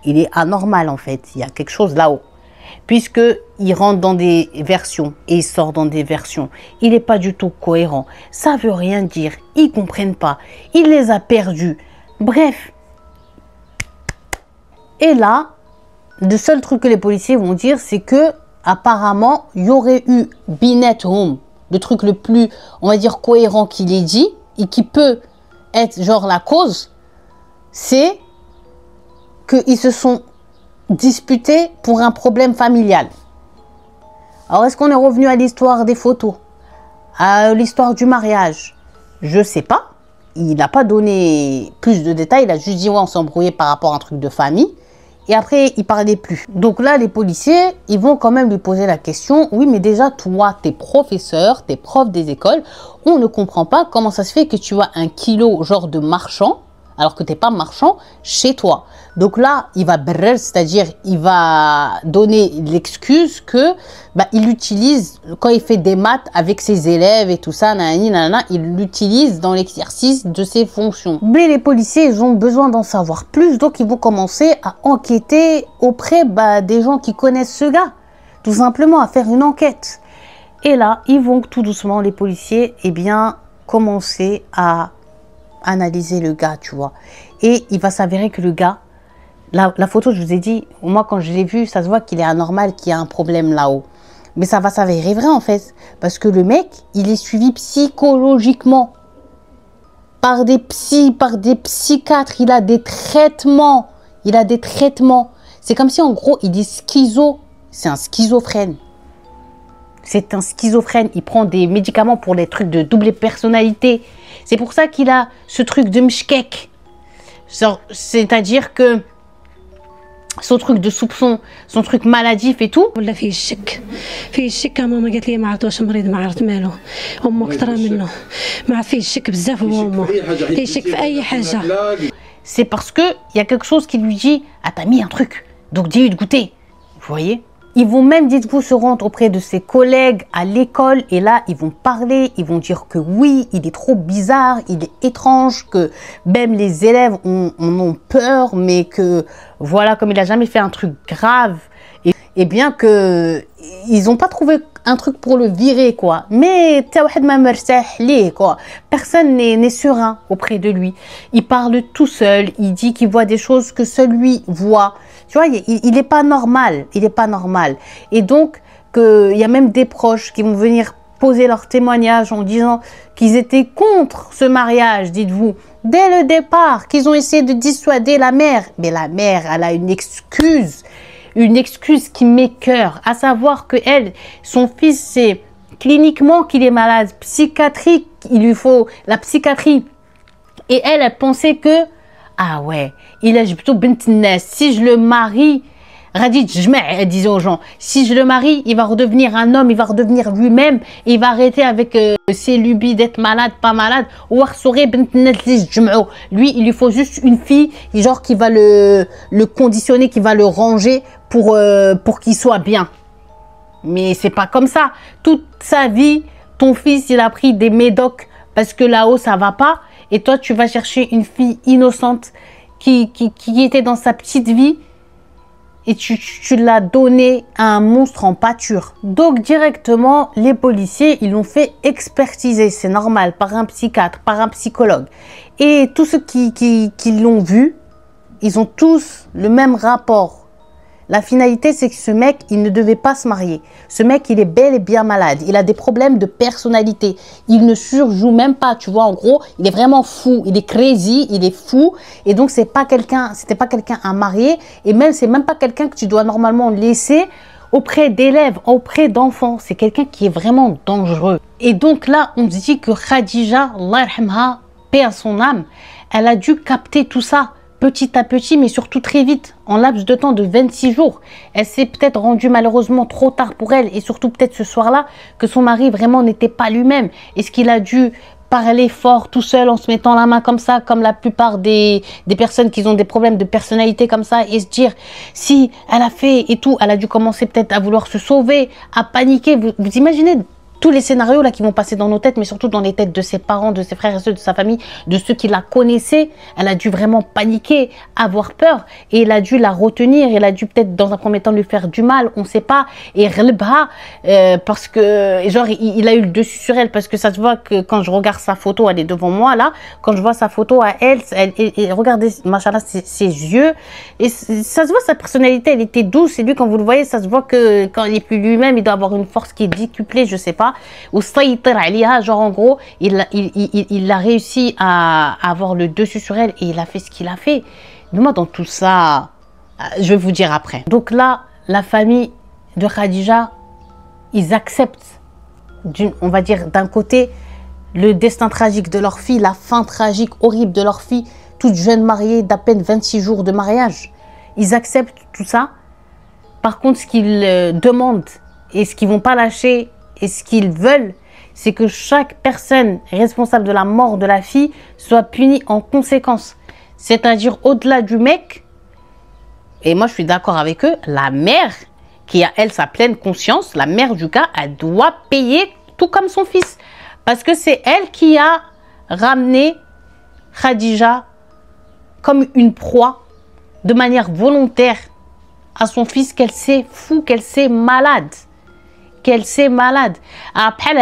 Il est anormal, en fait. Il y a quelque chose là-haut. Puisqu'il rentre dans des versions et il sort dans des versions. Il n'est pas du tout cohérent. Ça veut rien dire. Ils ne comprennent pas. Il les a perdus. Bref. Et là, le seul truc que les policiers vont dire, c'est que apparemment, il y aurait eu Binet Home, le truc le plus, on va dire, cohérent qu'il ait dit et qui peut être genre la cause, c'est qu'ils se sont disputés pour un problème familial. Alors, est-ce qu'on est revenu à l'histoire des photos, à l'histoire du mariage? Je sais pas. Il n'a pas donné plus de détails. Il a juste dit, ouais, on s'est embrouillé par rapport à un truc de famille. Et après, il parlait plus. Donc là, les policiers, ils vont quand même lui poser la question. Oui, mais déjà, toi, t'es professeur, t'es prof des écoles. On ne comprend pas comment ça se fait que tu as un kilo genre de marchand, alors que t'es pas marchand chez toi. Donc là, il va brrr, c'est-à-dire il va donner l'excuse que il utilise quand il fait des maths avec ses élèves et tout ça, il l'utilise dans l'exercice de ses fonctions. Mais les policiers, ils ont besoin d'en savoir plus, donc ils vont commencer à enquêter auprès des gens qui connaissent ce gars, tout simplement à faire une enquête. Et là, ils vont tout doucement, les policiers, commencer à analyser le gars, tu vois. Et il va s'avérer que le gars, la photo, je vous ai dit, moi quand je l'ai vu, ça se voit qu'il est anormal, qu'il y a un problème là-haut. Mais ça va s'avérer vrai en fait. Parce que le mec, il est suivi psychologiquement. Par des psychiatres. Il a des traitements. C'est comme si en gros, il est schizo. C'est un schizophrène. C'est un schizophrène. Il prend des médicaments pour les trucs de double personnalité. C'est pour ça qu'il a ce truc de mshkek. C'est-à-dire que son truc de soupçon, son truc maladif et tout. ولا فيه الشك ماما قالت لي ما عرفت واش مريض ما عرفت مالو امه كثر منه ما فيه الشك بزاف هو امه كيشك في اي حاجه. C'est parce que il y a quelque chose qui lui dit ah t'as mis un truc donc dis-lui de goûter. Vous voyez? Ils vont même, dites-vous, se rendre auprès de ses collègues à l'école et là, ils vont parler, ils vont dire que oui, il est trop bizarre, il est étrange, que même les élèves en ont peur, mais que voilà, comme il n'a jamais fait un truc grave, et bien que ils n'ont pas trouvé un truc pour le virer, quoi. Mais quoi. Personne n'est serein auprès de lui. Il parle tout seul, il dit qu'il voit des choses que seul lui voit. Tu vois, il n'est pas normal, il n'est pas normal. Et donc, il y a même des proches qui vont venir poser leur témoignage en disant qu'ils étaient contre ce mariage, dites-vous, dès le départ, qu'ils ont essayé de dissuader la mère. Mais la mère, elle a une excuse qui m'écoeure, à savoir que elle, son fils, c'est cliniquement qu'il est malade, psychiatrique, il lui faut la psychiatrie. Et elle pensait que ah ouais, il a plutôt si je le marie, Radit, elle disait aux gens, si je le marie, il va redevenir un homme, il va redevenir lui-même, il va arrêter avec ses lubies d'être malade, pas malade. Lui, il lui faut juste une fille, genre qui va le conditionner, qui va le ranger pour qu'il soit bien. Mais c'est pas comme ça. Toute sa vie, ton fils, il a pris des médocs parce que là-haut, ça va pas. Et toi, tu vas chercher une fille innocente qui était dans sa petite vie et tu l'as donnée à un monstre en pâture. Donc, directement, les policiers, ils l'ont fait expertiser, c'est normal, par un psychiatre, par un psychologue. Et tous ceux qui l'ont vu, ils ont tous le même rapport. La finalité, c'est que ce mec, il ne devait pas se marier. Ce mec, il est bel et bien malade. Il a des problèmes de personnalité. Il ne surjoue même pas, tu vois. En gros, il est vraiment fou. Il est crazy, il est fou. Et donc, c'était pas quelqu'un à marier. Et même, c'est même pas quelqu'un que tu dois normalement laisser auprès d'élèves, auprès d'enfants. C'est quelqu'un qui est vraiment dangereux. Et donc là, on se dit que Khadija, Allah yarhamha, paix à son âme, elle a dû capter tout ça. Petit à petit, mais surtout très vite, en laps de temps de 26 jours. Elle s'est peut-être rendue malheureusement trop tard pour elle, et surtout peut-être ce soir-là, que son mari vraiment n'était pas lui-même. Est-ce qu'il a dû parler fort tout seul en se mettant la main comme ça, comme la plupart des personnes qui ont des problèmes de personnalité comme ça, et se dire, si elle a fait et tout, elle a dû commencer peut-être à vouloir se sauver, à paniquer. Vous imaginez tous les scénarios là qui vont passer dans nos têtes, mais surtout dans les têtes de ses parents, de ses frères et soeurs, de sa famille, de ceux qui la connaissaient. Elle a dû vraiment paniquer, avoir peur, et il a dû la retenir. Il a dû peut-être dans un premier temps lui faire du mal, on ne sait pas. Et parce que genre il a eu le dessus sur elle, parce que ça se voit que quand je regarde sa photo, elle est devant moi là. Quand je vois sa photo à elle regardez, machallah, ses yeux, et ça se voit sa personnalité. Elle était douce. Et lui, quand vous le voyez, ça se voit que quand il est plus lui-même, il doit avoir une force qui est décuplée, je sais pas. Ou genre en gros il a réussi à avoir le dessus sur elle, et il a fait ce qu'il a fait. Mais moi, dans tout ça, je vais vous dire après. Donc là, la famille de Khadija, ils acceptent, on va dire d'un côté, le destin tragique de leur fille, la fin tragique, horrible de leur fille, toute jeune mariée d'à peine 26 jours de mariage. Ils acceptent tout ça. Par contre, ce qu'ils demandent et ce qu'ils vont pas lâcher, et ce qu'ils veulent, c'est que chaque personne responsable de la mort de la fille soit punie en conséquence. C'est-à-dire au-delà du mec, et moi je suis d'accord avec eux, la mère qui a elle sa pleine conscience, la mère du gars, elle doit payer tout comme son fils. Parce que c'est elle qui a ramené Khadija comme une proie de manière volontaire à son fils, qu'elle sait fou, qu'elle sait malade. Qu'elle s'est malade. Après,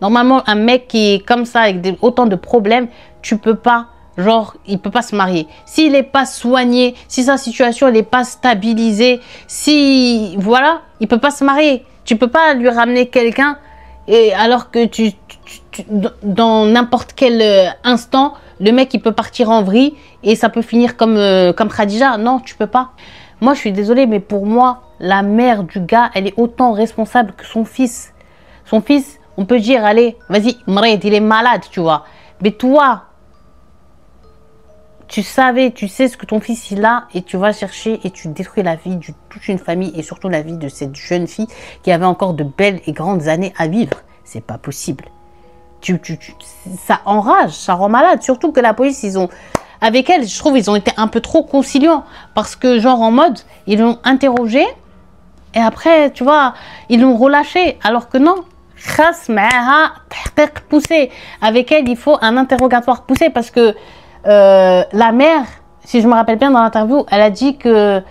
normalement, un mec qui est comme ça, avec autant de problèmes, tu peux pas, genre, il peut pas se marier. S'il n'est pas soigné, si sa situation n'est pas stabilisée, si, voilà, il peut pas se marier. Tu peux pas lui ramener quelqu'un, et alors que dans n'importe quel instant, le mec, il peut partir en vrille, et ça peut finir comme Khadija. Non, tu peux pas. Moi, je suis désolée, mais pour moi, la mère du gars, elle est autant responsable que son fils. Son fils, on peut dire, allez, vas-y, Mred, il est malade, tu vois. Mais toi, tu savais, tu sais ce que ton fils il a et tu vas chercher et tu détruis la vie de toute une famille et surtout la vie de cette jeune fille qui avait encore de belles et grandes années à vivre. C'est pas possible. Ça enrage, ça rend malade. Surtout que la police, avec elle, je trouve, ils ont été un peu trop conciliants parce que genre en mode, ils l'ont interrogé et après, tu vois, ils l'ont relâché. Alors que non, poussé. Avec elle, il faut un interrogatoire poussé parce que la mère, si je me rappelle bien dans l'interview, elle a dit que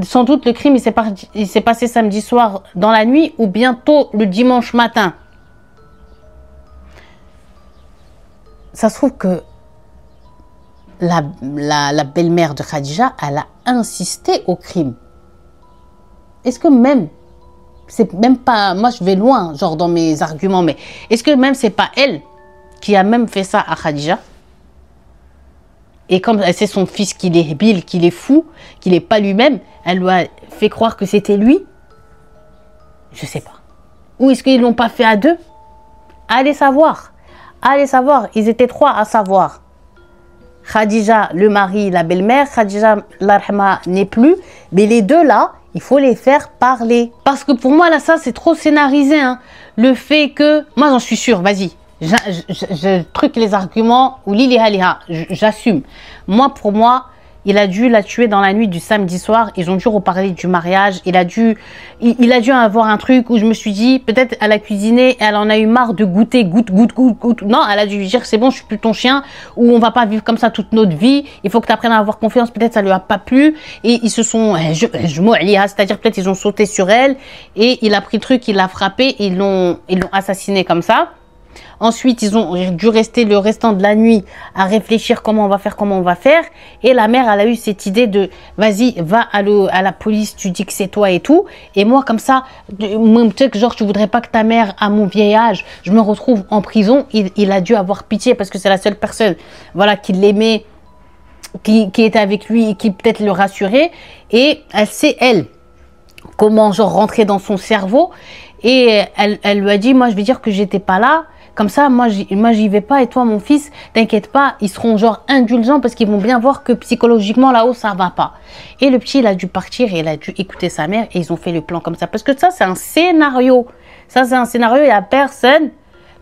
sans doute le crime il s'est passé samedi soir dans la nuit ou bientôt le dimanche matin. Ça se trouve que la belle-mère de Khadija, elle a insisté au crime. Est-ce que même, c'est même pas, moi je vais loin, genre dans mes arguments, mais est-ce que même c'est pas elle qui a même fait ça à Khadija? Et comme c'est son fils qu'il est débile, qu'il est fou, qu'il n'est pas lui-même, elle lui a fait croire que c'était lui? Je sais pas. Ou est-ce qu'ils l'ont pas fait à deux? Allez savoir. Allez savoir. Ils étaient trois à savoir. Khadija, le mari, la belle-mère. Khadija, l'arhama, n'est plus. Mais les deux là, il faut les faire parler. Parce que pour moi, là, ça, c'est trop scénarisé. Hein. Le fait que... Moi, j'en suis sûre. Vas-y. Je truque les arguments. Ou Lili Haliha. J'assume. Moi, pour moi, il a dû la tuer dans la nuit du samedi soir. Ils ont dû reparler du mariage. Il a dû avoir un truc où je me suis dit, peut-être elle a cuisiné, elle en a eu marre de goûter, goûte. Non, elle a dû dire, c'est bon, je suis plus ton chien, ou on va pas vivre comme ça toute notre vie. Il faut que tu apprennes à avoir confiance. Peut-être ça lui a pas plu. Et ils se sont, c'est-à-dire peut-être ils ont sauté sur elle. Et il a pris le truc, il l'a frappé, ils l'ont assassiné comme ça. Ensuite, ils ont dû rester le restant de la nuit à réfléchir comment on va faire. Et la mère, elle a eu cette idée de, vas-y, va à la police, tu dis que c'est toi et tout. Et moi, comme ça, peut-être que genre, tu voudrais pas que ta mère, à mon vieil âge, je me retrouve en prison. Il a dû avoir pitié parce que c'est la seule personne, voilà, qui l'aimait, qui était avec lui et qui peut-être le rassurait. Et elle sait, elle, comment genre rentrer dans son cerveau. Et elle lui a dit, moi, je vais dire que j'étais pas là. Comme ça, moi, j'y vais pas. Et toi, mon fils, t'inquiète pas, ils seront genre indulgents parce qu'ils vont bien voir que psychologiquement, là-haut, ça va pas. Et le petit, il a dû partir et il a dû écouter sa mère. Et ils ont fait le plan comme ça. Parce que ça, c'est un scénario. Ça, c'est un scénario. Il y a personne,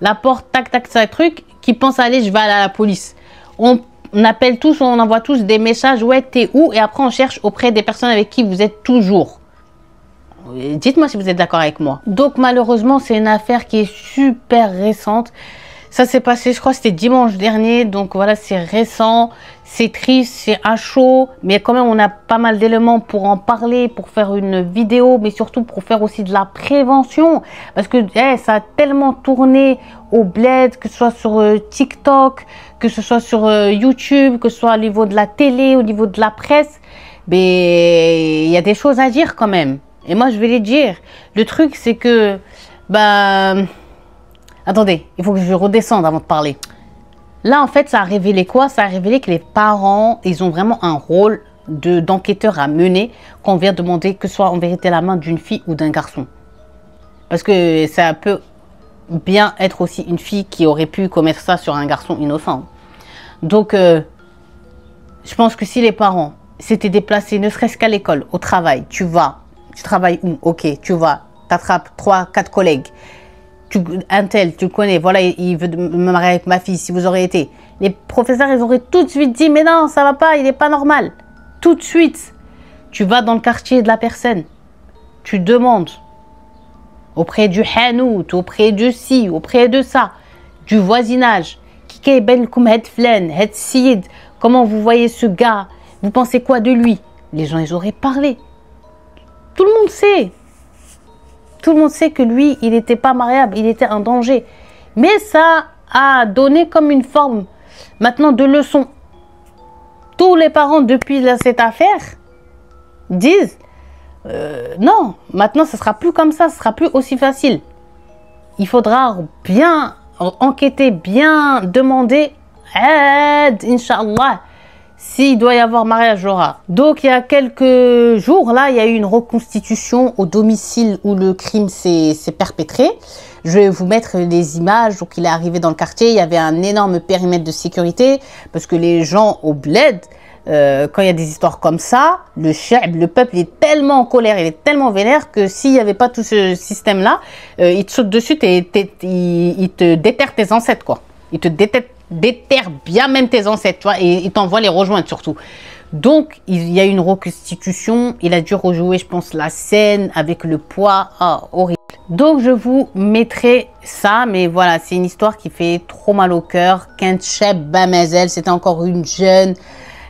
la porte, tac, tac, ça, truc, qui pense, allez, je vais aller à la police. On appelle tous, on envoie tous des messages. Ouais, t'es où? Et après, on cherche auprès des personnes avec qui vous êtes toujours. Dites-moi si vous êtes d'accord avec moi. Donc malheureusement, c'est une affaire qui est super récente. Ça s'est passé, je crois, c'était dimanche dernier. Donc voilà, c'est récent, c'est triste, c'est à chaud. Mais quand même, on a pas mal d'éléments pour en parler, pour faire une vidéo, mais surtout pour faire aussi de la prévention. Parce que ça a tellement tourné au bled, que ce soit sur TikTok, que ce soit sur YouTube, que ce soit au niveau de la télé, au niveau de la presse. Mais il y a des choses à dire quand même. Et moi, je vais les dire. Le truc, c'est que... Attendez, il faut que je redescende avant de parler. Là, en fait, ça a révélé quoi? Ça a révélé que les parents, ils ont vraiment un rôle d'enquêteur à mener quand on vient demander que ce soit en vérité la main d'une fille ou d'un garçon. Parce que ça peut bien être aussi une fille qui aurait pu commettre ça sur un garçon innocent. Donc, je pense que si les parents s'étaient déplacés, ne serait-ce qu'à l'école, au travail, tu travailles où? Ok, tu vas, t'attrapes 3-4 collègues. Un tel, tu le connais, voilà, il veut me marier avec ma fille, si vous auriez été. Les professeurs, ils auraient tout de suite dit, mais non, ça va pas, il est pas normal. Tout de suite, tu vas dans le quartier de la personne. Tu demandes auprès du hanout, auprès de ci, auprès de ça, du voisinage. Comment vous voyez ce gars? Vous pensez quoi de lui? Les gens, ils auraient parlé. Tout le monde sait. Tout le monde sait que lui, il n'était pas mariable, il était un danger. Mais ça a donné comme une forme maintenant de leçon. Tous les parents depuis cette affaire disent non, maintenant ce ne sera plus comme ça, ce ne sera plus aussi facile. Il faudra bien enquêter, bien demander aide, Inch'Allah. S'il doit y avoir mariage, aura. Donc, il y a quelques jours, là, il y a eu une reconstitution au domicile où le crime s'est perpétré. Je vais vous mettre les images. Donc, il est arrivé dans le quartier. Il y avait un énorme périmètre de sécurité parce que les gens au bled, quand il y a des histoires comme ça, le peuple est tellement en colère, il est tellement vénère que s'il n'y avait pas tout ce système-là, il te saute dessus, il te déterre tes ancêtres, quoi. Il te déterre bien même tes ancêtres, tu vois, et il t'envoie les rejoindre surtout. Donc, il y a eu une reconstitution. Il a dû rejouer, je pense, la scène avec le poids. Ah, horrible. Donc, je vous mettrai ça. Mais voilà, c'est une histoire qui fait trop mal au cœur. Kent Cheb Bamazel, c'était encore une jeune.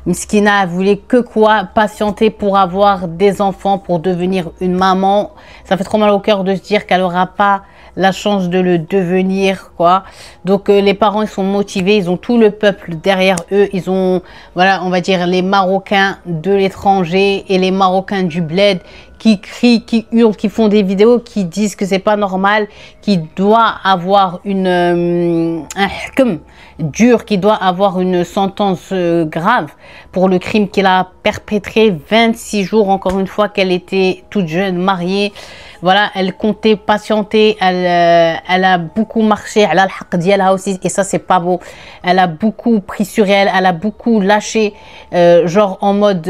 Miskina, elle voulait que quoi? Patienter pour avoir des enfants, pour devenir une maman. Ça fait trop mal au cœur de se dire qu'elle n'aura pas la chance de le devenir, quoi. Donc les parents, ils sont motivés, ils ont tout le peuple derrière eux, ils ont, voilà, on va dire les Marocains de l'étranger et les Marocains du bled qui crient, qui hurlent, qui font des vidéos, qui disent que c'est pas normal, qui doit avoir un hukm dur, qui doit avoir une sentence grave pour le crime qu'il a perpétré. 26 jours, encore une fois, qu'elle était toute jeune, mariée. Voilà, elle comptait patienter, elle a beaucoup marché, elle a le haq dialha aussi, et ça c'est pas beau. Elle a beaucoup pris sur elle, elle a beaucoup lâché, genre en mode,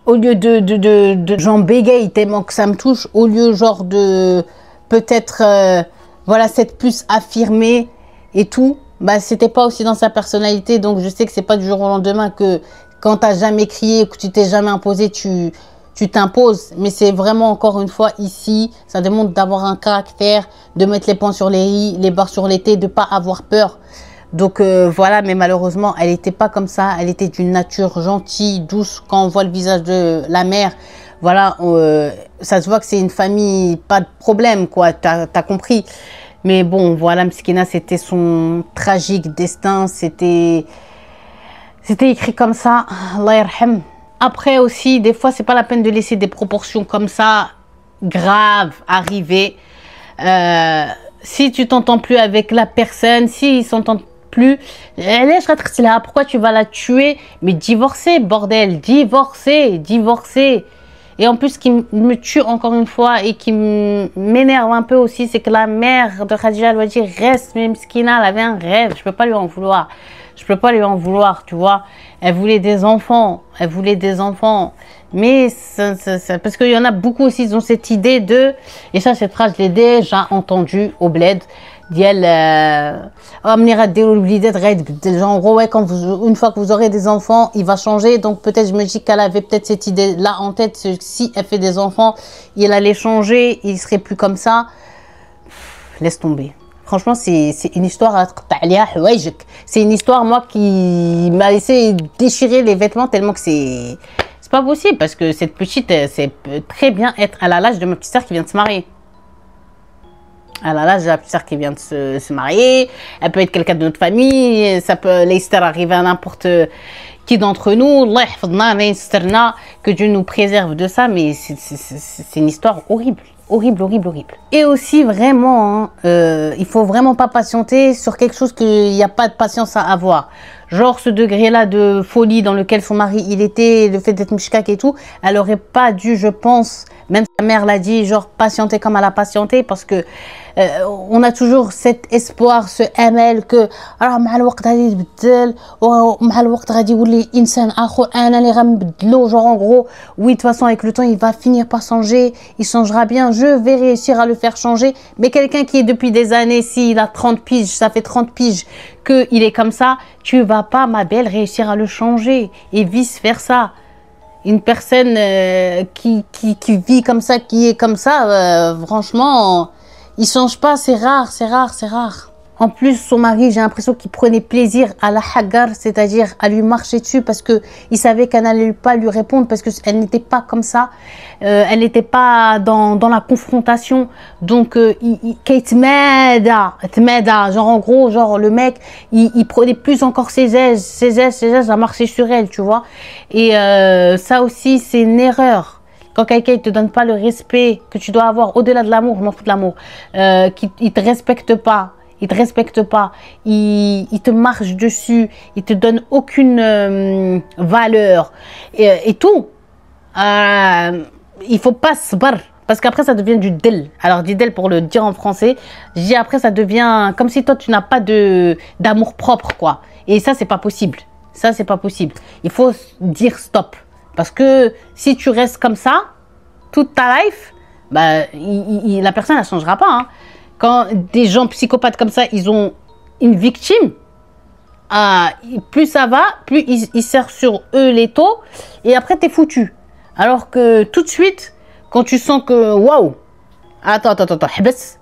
au lieu de j'en bégaye tellement que ça me touche, au lieu genre de peut-être, voilà, s'être plus affirmée et tout, bah c'était pas aussi dans sa personnalité. Donc je sais que c'est pas du jour au lendemain que quand t'as jamais crié, que tu t'es jamais imposé, tu t'imposes, mais c'est vraiment encore une fois ici, ça demande d'avoir un caractère, de mettre les points sur les i, les barres sur les t, de pas avoir peur. Donc voilà, mais malheureusement, elle n'était pas comme ça, elle était d'une nature gentille, douce. Quand on voit le visage de la mère, voilà, ça se voit que c'est une famille, pas de problème, quoi, t'as compris. Mais bon, voilà, Mskina, c'était son tragique destin, c'était écrit comme ça, Allah yarham. Après aussi, des fois, c'est pas la peine de laisser des proportions comme ça graves arriver. Si tu t'entends plus avec la personne, s'ils s'entendent plus, pourquoi tu vas la tuer? Mais divorcer, bordel, divorcer. Et en plus, ce qui me tue encore une fois et qui m'énerve un peu aussi, c'est que la mère de Khadija Al-Wadi reste, même Mskina, elle avait un rêve, je peux pas lui en vouloir. Je peux pas lui en vouloir, tu vois. Elle voulait des enfants. Mais parce qu'il y en a beaucoup aussi, ils ont cette idée de... Et ça, cette phrase, je l'ai déjà entendue au bled. Genre, ouais, une fois que vous aurez des enfants, il va changer. Donc peut-être, je me dis qu'elle avait peut-être cette idée-là en tête. Si elle fait des enfants, il allait changer. Il serait plus comme ça. Laisse tomber. Franchement, c'est une histoire, c'est une histoire, moi, qui m'a laissé déchirer les vêtements tellement que c'est pas possible. Parce que cette petite, c'est peut très bien être à l'âge de ma petite sœur qui vient de se marier. À l'âge de la petite sœur qui vient de se marier. Elle peut être quelqu'un de notre famille. Ça peut, l'histoire arriver à n'importe qui d'entre nous. Que Dieu nous préserve de ça. Mais c'est une histoire horrible. Horrible. Et aussi vraiment, il faut vraiment pas patienter sur quelque chose qu'il n'y a pas de patience à avoir. Genre ce degré-là de folie dans lequel son mari il était, le fait d'être mishkak et tout, elle aurait pas dû, je pense, même sa mère l'a dit, genre patienter comme elle a patienté, parce que on a toujours cet espoir, ce ML que alors مع الوقت غادي يتبدل ومع الوقت غادي يولي انسان اخر انا اللي غنبدلو, genre en gros oui de toute façon avec le temps il va finir par changer, il changera bien, je vais réussir à le faire changer. Mais quelqu'un qui est depuis des années, s'il a 30 piges, ça fait 30 piges que il est comme ça, tu vas pas, ma belle, réussir à le changer et vice versa. Une personne qui vit comme ça, qui est comme ça, franchement, il change pas, c'est rare. En plus, son mari, j'ai l'impression qu'il prenait plaisir à la hagar, c'est-à-dire à lui marcher dessus parce que il savait qu'elle n'allait pas lui répondre parce qu'elle n'était pas comme ça, elle n'était pas dans la confrontation. Donc, genre en gros, genre le mec, il prenait plus encore ses aises à marcher sur elle, tu vois. Et ça aussi, c'est une erreur. Quand quelqu'un ne te donne pas le respect que tu dois avoir au-delà de l'amour, je m'en fous de l'amour, qu'il ne te respecte pas, ils te respectent pas, ils te marchent dessus, ils te donnent aucune valeur et tout. Il faut pas se barrer. Parce qu'après, ça devient du del. Alors, du del, pour le dire en français, je dis après, ça devient comme si toi, tu n'as pas d'amour propre, quoi. Et ça, c'est pas possible. Ça, c'est pas possible. Il faut dire stop. Parce que si tu restes comme ça, toute ta life, bah, la personne, elle changera pas. Hein. Quand des gens psychopathes comme ça, ils ont une victime, plus ça va, plus ils serrent sur eux les taux. Et après, t'es foutu. Alors que tout de suite, quand tu sens que, waouh, attends,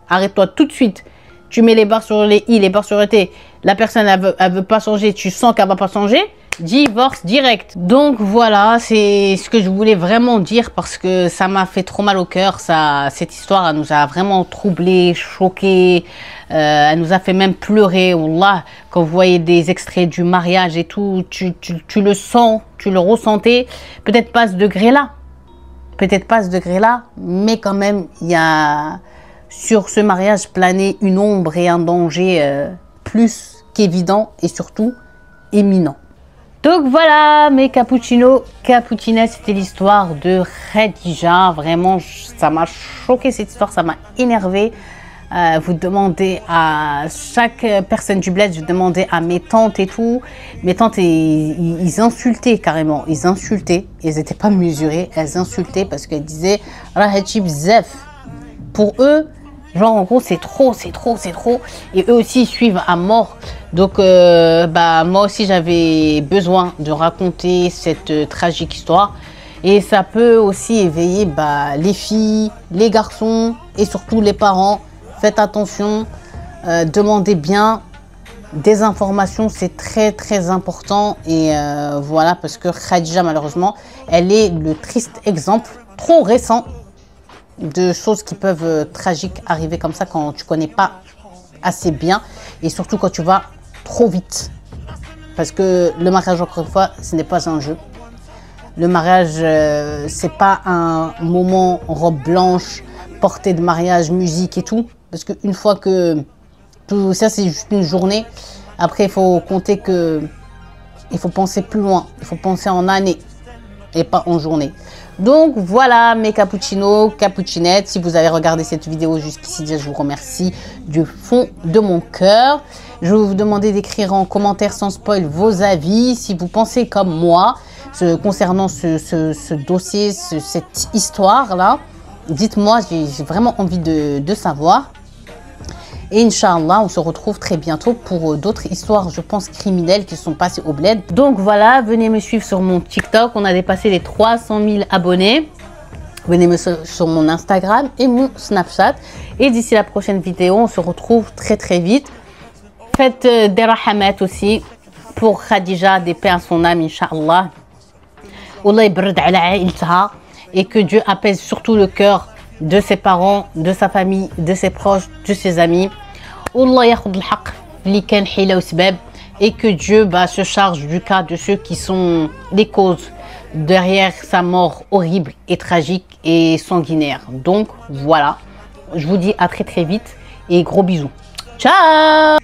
arrête-toi tout de suite. Tu mets les barres sur les i, les barres sur le t. La personne, elle veut pas changer. Tu sens qu'elle va pas changer. Divorce direct. Donc voilà, c'est ce que je voulais vraiment dire parce que ça m'a fait trop mal au cœur. Cette histoire, elle nous a vraiment troublés, choqués. Elle nous a fait même pleurer. Wallah, quand vous voyez des extraits du mariage et tout, tu le sens, tu le ressentais. Peut-être pas à ce degré-là. Peut-être pas à ce degré-là, mais quand même, il y a sur ce mariage plané une ombre et un danger plus qu'évident et surtout éminent. Donc voilà, mes cappuccinos, cappuccinettes, c'était l'histoire de Khadija. Vraiment, ça m'a choqué cette histoire, ça m'a énervé. Vous demandez à chaque personne du bled, je demandais à mes tantes et tout. Mes tantes, ils insultaient carrément. Ils insultaient. Ils n'étaient pas mesurés. Elles insultaient parce qu'elles disaient Rahachi bzef. Pour eux, genre en gros, c'est trop, c'est trop, c'est trop. Et eux aussi, ils suivent à mort. Donc, bah, moi aussi, j'avais besoin de raconter cette tragique histoire. Et ça peut aussi éveiller bah, les filles, les garçons et surtout les parents. Faites attention, demandez bien des informations, c'est très très important. Et voilà, parce que Khadija, malheureusement, elle est le triste exemple, trop récent, de choses qui peuvent tragiques arriver comme ça quand tu connais pas assez bien. Et surtout quand tu vas trop vite. Parce que le mariage, encore une fois, ce n'est pas un jeu. Le mariage, c'est pas un moment robe blanche, portée de mariage, musique et tout. Parce qu'une fois que tout ça, c'est juste une journée, après, il faut compter que il faut penser plus loin. Il faut penser en années et pas en journée. Donc, voilà mes cappuccinos, cappuccinettes. Si vous avez regardé cette vidéo jusqu'ici, je vous remercie du fond de mon cœur. Je vais vous demander d'écrire en commentaire sans spoil vos avis. Si vous pensez comme moi concernant ce dossier, cette histoire-là, dites-moi, j'ai vraiment envie de savoir. Et Inch'Allah, on se retrouve très bientôt pour d'autres histoires, je pense, criminelles qui sont passées au bled. Donc voilà, venez me suivre sur mon TikTok. On a dépassé les 300 000 abonnés. Venez me suivre sur mon Instagram et mon Snapchat. Et d'ici la prochaine vidéo, on se retrouve très très vite. Faites des rahamat aussi pour Khadija, des paix à son âme, Inch'Allah. Allah ybrd ala aïltaha. Et que Dieu apaise surtout le cœur de ses parents, de sa famille, de ses proches, de ses amis. Et que Dieu se charge du cas de ceux qui sont les causes derrière sa mort horrible et tragique et sanguinaire. Donc voilà, je vous dis à très très vite et gros bisous. Ciao!